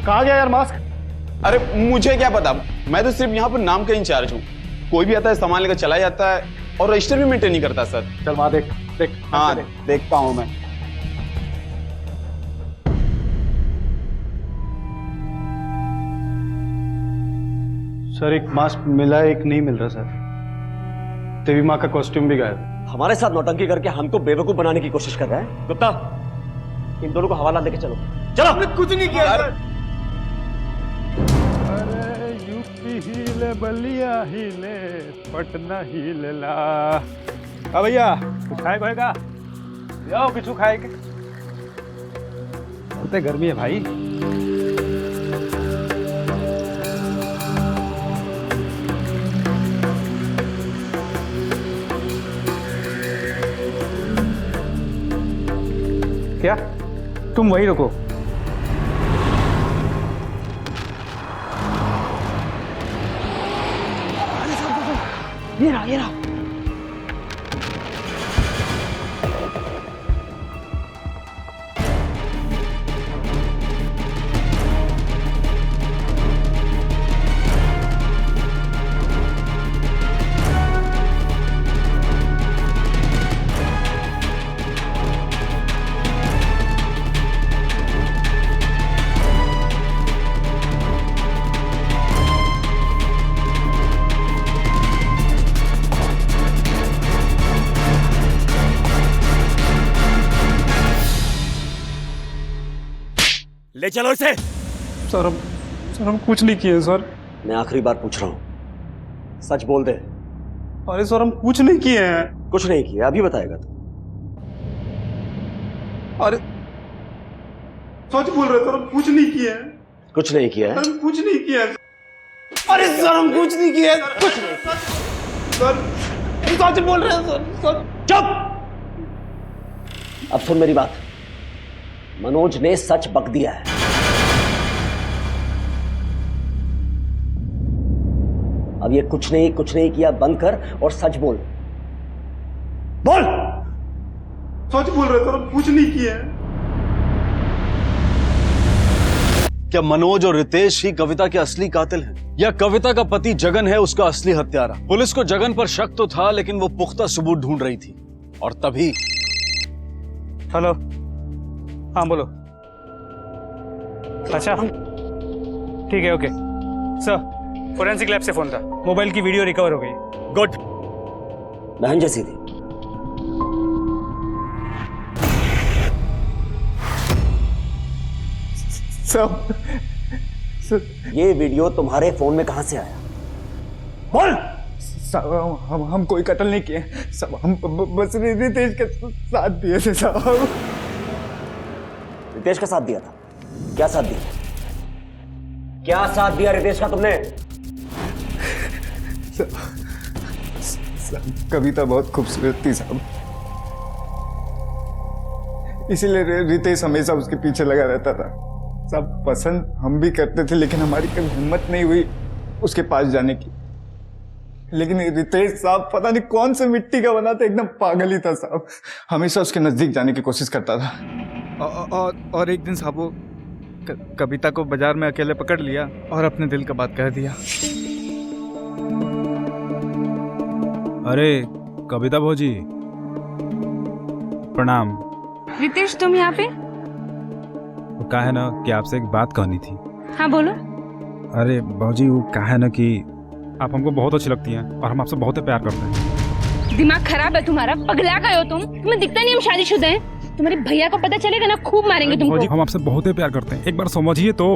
कहाँ गया यार मास्क? अरे मुझे क्या पता, मैं तो सिर्फ यहाँ पर नाम का इंचार्ज हूँ। कोई भी आता है सामान लेकर चला जाता है और रजिस्टर भी मेंटेन नहीं करता सर। चल वहां देख। हाँ देखता हूँ मैं। सर एक मास्क मिला है, एक नहीं मिल रहा सर। देवी माँ का कॉस्ट्यूम भी गायब। हमारे साथ नौटंकी करके हमको बेवकूफ बनाने की कोशिश कर रहा है। गुप्ता, इन दोनों को हवाला देके चलो। चलो। हमने कुछ नहीं किया सर। अरे यूपी हिले, बलिया हिले, पटना हिलेला। भैया कुछ खाए कोई का? जाओ कुछ खाए के। बहुत गर्मी है भाई। क्या तुम वही रुको? ये रहा। ले चलो इसे। सर हम कुछ नहीं किए सर। मैं आखिरी बार पूछ रहा हूँ, सच बोल दे। अरे सर हम कुछ नहीं किए हैं। कुछ नहीं किया, अभी बताएगा तू। अरे सच बोल रहे सर, हम कुछ नहीं किया है। कुछ नहीं किया है? हम कुछ नहीं किया है। अरे सर हम कुछ नहीं किया है। कुछ नहीं सर, सच बोल रहे हैं सर। चुप! अब सुन मेरी बात, मनोज ने सच बक दिया है। अब ये कुछ नहीं किया बंद कर और सच बोल। बोल! सच बोल रहे सर, हम कुछ नहीं किया है। क्या मनोज और रितेश ही कविता के असली कातिल हैं? या कविता का पति जगन है उसका असली हत्यारा? पुलिस को जगन पर शक तो था, लेकिन वो पुख्ता सबूत ढूंढ रही थी। और तभी हेलो, हाँ बोलो। अच्छा ठीक है, ओके सर। फोरेंसिक लैब से फोन था, मोबाइल की वीडियो रिकवर हो गई। गुड। बहन जैसी थी। सर, ये वीडियो तुम्हारे फोन में कहां से आया? बोल! हम कोई कत्ल नहीं किए सब, हम बस रितेश के साथ दिए थे साहब। रितेश का साथ दिया था? क्या साथ दिया? क्या साथ दिया रितेश का तुमने? कविता बहुत खूबसूरत थी साहब, इसीलिए रितेश हमेशा उसके पीछे लगा रहता था। सब पसंद हम भी करते थे, लेकिन हमारी कभी हिम्मत नहीं हुई उसके पास जाने की। लेकिन रितेश साहब पता नहीं कौन से मिट्टी का बना था, एकदम पागल ही था साहब। हमेशा उसके नजदीक जाने की कोशिश करता था। और एक दिन साहब वो कविता को बाजार में अकेले पकड़ लिया और अपने दिल का बात कह दिया। अरे कविता भौजी, प्रणाम। रितेश तुम यहाँ पे? वो कहा है ना कि आपसे एक बात कहनी थी। हाँ बोलो। अरे भौजी वो कहा है ना कि आप हमको बहुत अच्छी लगती हैं और हम आपसे बहुत प्यार करते हैं। दिमाग खराब है तुम्हारा, पगला गए हो तुम। तुम्हें दिखता नहीं हम शादीशुदा हैं? तुम्हारे भैया को पता चलेगा ना, खूब मारेंगे तुमको। भौजी हम आपसे बहुत प्यार करते हैं, एक बार समझिए तो।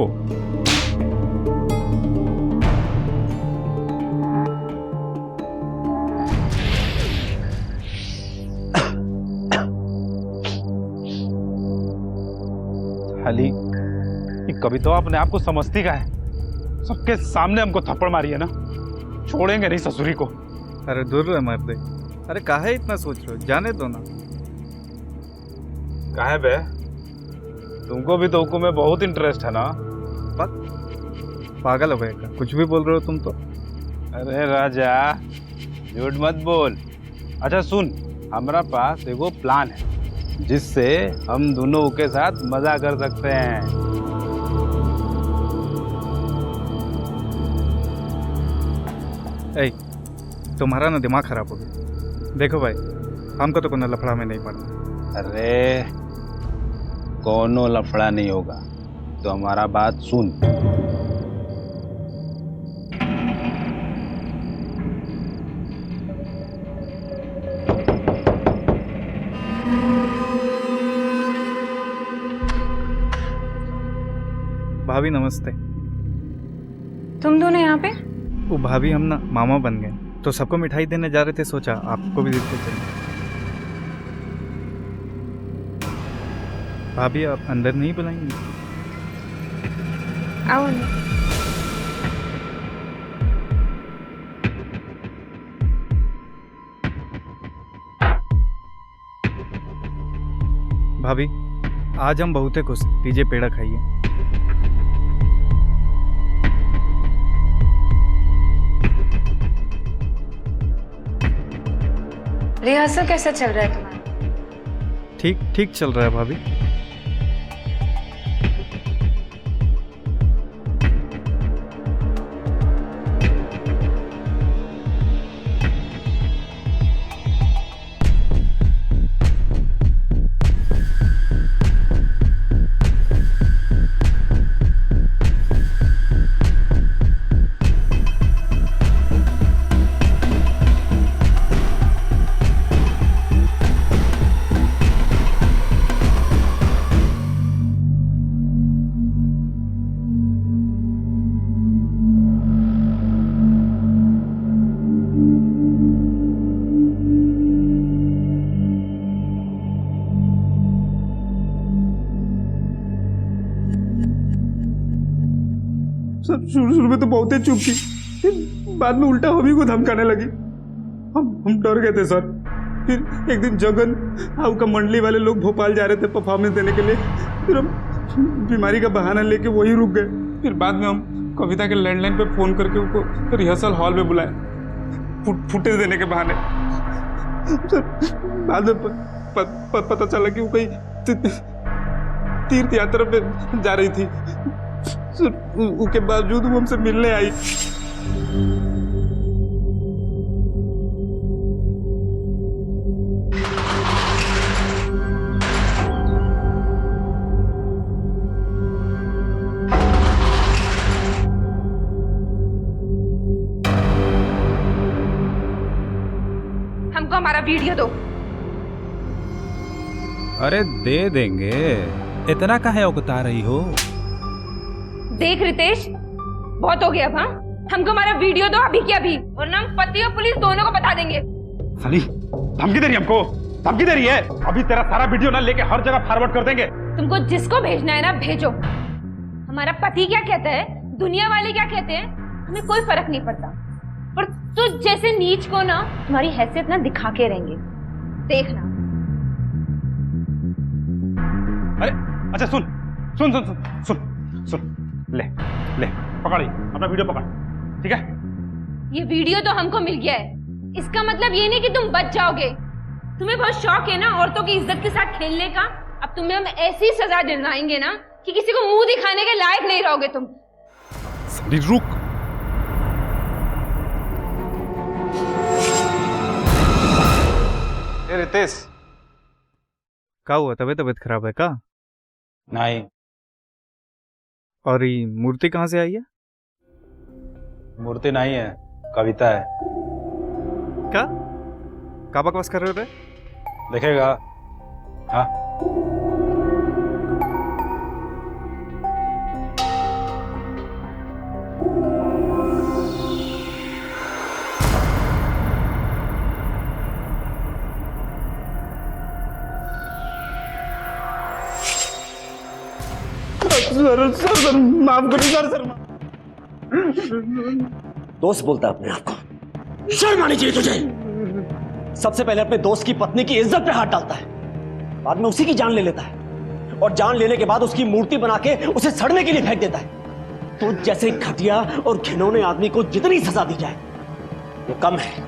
खाली ये कविता अपने आप को समझती का है, सबके सामने हमको थप्पड़ मारी है ना, छोड़ेंगे नहीं ससुरी को। अरे दूर रहे मर्दे, अरे काहे इतना सोच रहे हो, जाने दो ना। काहे बे, तुमको भी तो में बहुत इंटरेस्ट है ना? पागल हो गए क्या? कुछ भी बोल रहे हो तुम तो। अरे राजा झूठ मत बोल। अच्छा सुन, हमारा पास एगो प्लान है जिससे हम दोनों के साथ मजा कर सकते हैं। ऐ, तुम्हारा ना दिमाग खराब हो गया। देखो भाई, हमको तो कोनो लफड़ा में नहीं पड़ना। अरे कोनो लफड़ा नहीं होगा, तो हमारा बात सुन। भाभी नमस्ते। तुम दोनों यहाँ पे? वो भाभी हम ना मामा बन गए, तो सबको मिठाई देने जा रहे थे, सोचा आपको भी देते चले। भाभी आप अंदर नहीं बुलाएंगे? आओ। भाभी आज हम बहुते खुश, लीजिए पेड़ा खाइए। रिहर्सल कैसा चल रहा है तुम्हारा? ठीक ठीक चल रहा है भाभी। शुरू में तो बहुत ही चुप थी, फिर बाद में उल्टा हमी को धमकाने लगी। हम डर गए थे सर। फिर एक दिन जगन आऊ का मंडली वाले लोग भोपाल जा रहे थे परफॉर्मेंस देने के लिए, फिर हम बीमारी का बहाना लेके वही रुक गए। फिर बाद में हम कविता के लैंडलाइन पे फोन करके उनको रिहर्सल हॉल में बुलाए, फुटेज देने के बहाने। बाद में पता चला कि वो कहीं तीर्थ यात्रा पे जा रही थी। उसके बावजूद वो हमसे मिलने आई। हमको हमारा वीडियो दो। अरे दे देंगे, इतना काहे उकता रही हो? देख रितेश, बहुत हो गया अब। हाँ, हमको हमारा वीडियो दो अभी के अभी, वरना हम पति और पुलिस दोनों को बता देंगे। साली धमकी दे रही है हमको, धमकी दे रही है। अभी तेरा सारा वीडियो ना लेके हर जगह फॉरवर्ड कर देंगे। तुमको जिसको भेजना है ना भेजो। हमारा पति क्या कहता है, दुनिया वाले क्या कहते हैं, हमें कोई फर्क नहीं पड़ता। पर तुझ जैसे नीच को ना तुम्हारी हैसियत ना दिखा के रहेंगे, देखना। अरे अच्छा सुन सुन सुन सुन सुन सुन, ले ले पकड़, अपना वीडियो पकड़, ठीक है? ये वीडियो तो हमको मिल गया है, इसका मतलब ये नहीं कि तुम बच जाओगे। तुम्हें बहुत शौक है ना औरतों की इज्जत के साथ खेलने का। अब तुम्हें हम ऐसी सजा दिलवाएंगे ना कि किसी को मुंह दिखाने के लायक नहीं रहोगे तुम। रुक, रितेश, क्या हुआ? तबीयत खराब है का? नहीं। और ये मूर्ति कहाँ से आई है? मूर्ति नहीं है, कविता है। क्या बकवास कर रहे हो? देखेगा। हाँ सर माफ करिए सर। दोस्त बोलता है अपने आप को, शर्म आनी चाहिए तुझे। सबसे पहले अपने दोस्त की पत्नी की इज्जत पे हाथ डालता है, बाद में उसी की जान ले लेता है, और जान लेने के बाद उसकी मूर्ति बना के उसे सड़ने के लिए फेंक देता है। तो जैसे घटिया और घिनौने आदमी को जितनी सजा दी जाए वो कम है।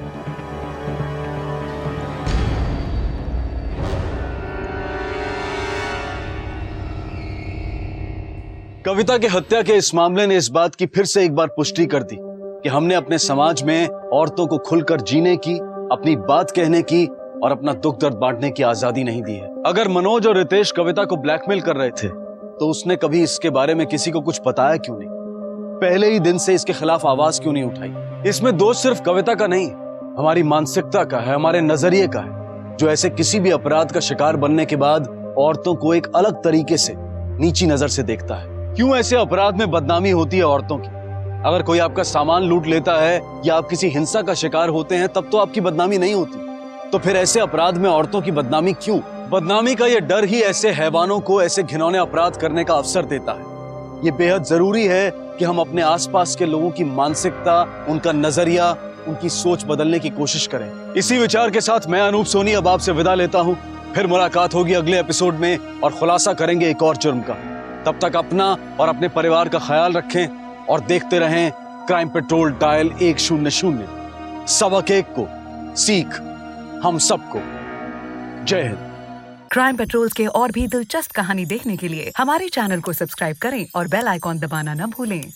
कविता के हत्या के इस मामले ने इस बात की फिर से एक बार पुष्टि कर दी कि हमने अपने समाज में औरतों को खुलकर जीने की, अपनी बात कहने की और अपना दुख दर्द बांटने की आजादी नहीं दी है। अगर मनोज और रितेश कविता को ब्लैकमेल कर रहे थे तो उसने कभी इसके बारे में किसी को कुछ बताया क्यों नहीं? पहले ही दिन से इसके खिलाफ आवाज क्यों नहीं उठाई? इसमें दोष सिर्फ कविता का नहीं, हमारी मानसिकता का है, हमारे नजरिए का है, जो ऐसे किसी भी अपराध का शिकार बनने के बाद औरतों को एक अलग तरीके से नीची नजर से देखता है। क्यों ऐसे अपराध में बदनामी होती है औरतों की? अगर कोई आपका सामान लूट लेता है या आप किसी हिंसा का शिकार होते हैं तब तो आपकी बदनामी नहीं होती। तो फिर ऐसे अपराध में औरतों की बदनामी क्यों? बदनामी का ये डर ही ऐसे हैवानों को ऐसे घिनौने अपराध करने का अवसर देता है। ये बेहद जरूरी है कि हम अपने आसपास के लोगों की मानसिकता, उनका नजरिया, उनकी सोच बदलने की कोशिश करें। इसी विचार के साथ मैं अनूप सोनी अब आपसे विदा लेता हूँ। फिर मुलाकात होगी अगले एपिसोड में और खुलासा करेंगे एक और जुर्म का। तब तक अपना और अपने परिवार का ख्याल रखें और देखते रहें क्राइम पेट्रोल डायल 100। सबक एक को सीख हम सबको। जय हिंद। क्राइम पेट्रोल के और भी दिलचस्प कहानी देखने के लिए हमारे चैनल को सब्सक्राइब करें और बेल आइकॉन दबाना न भूलें।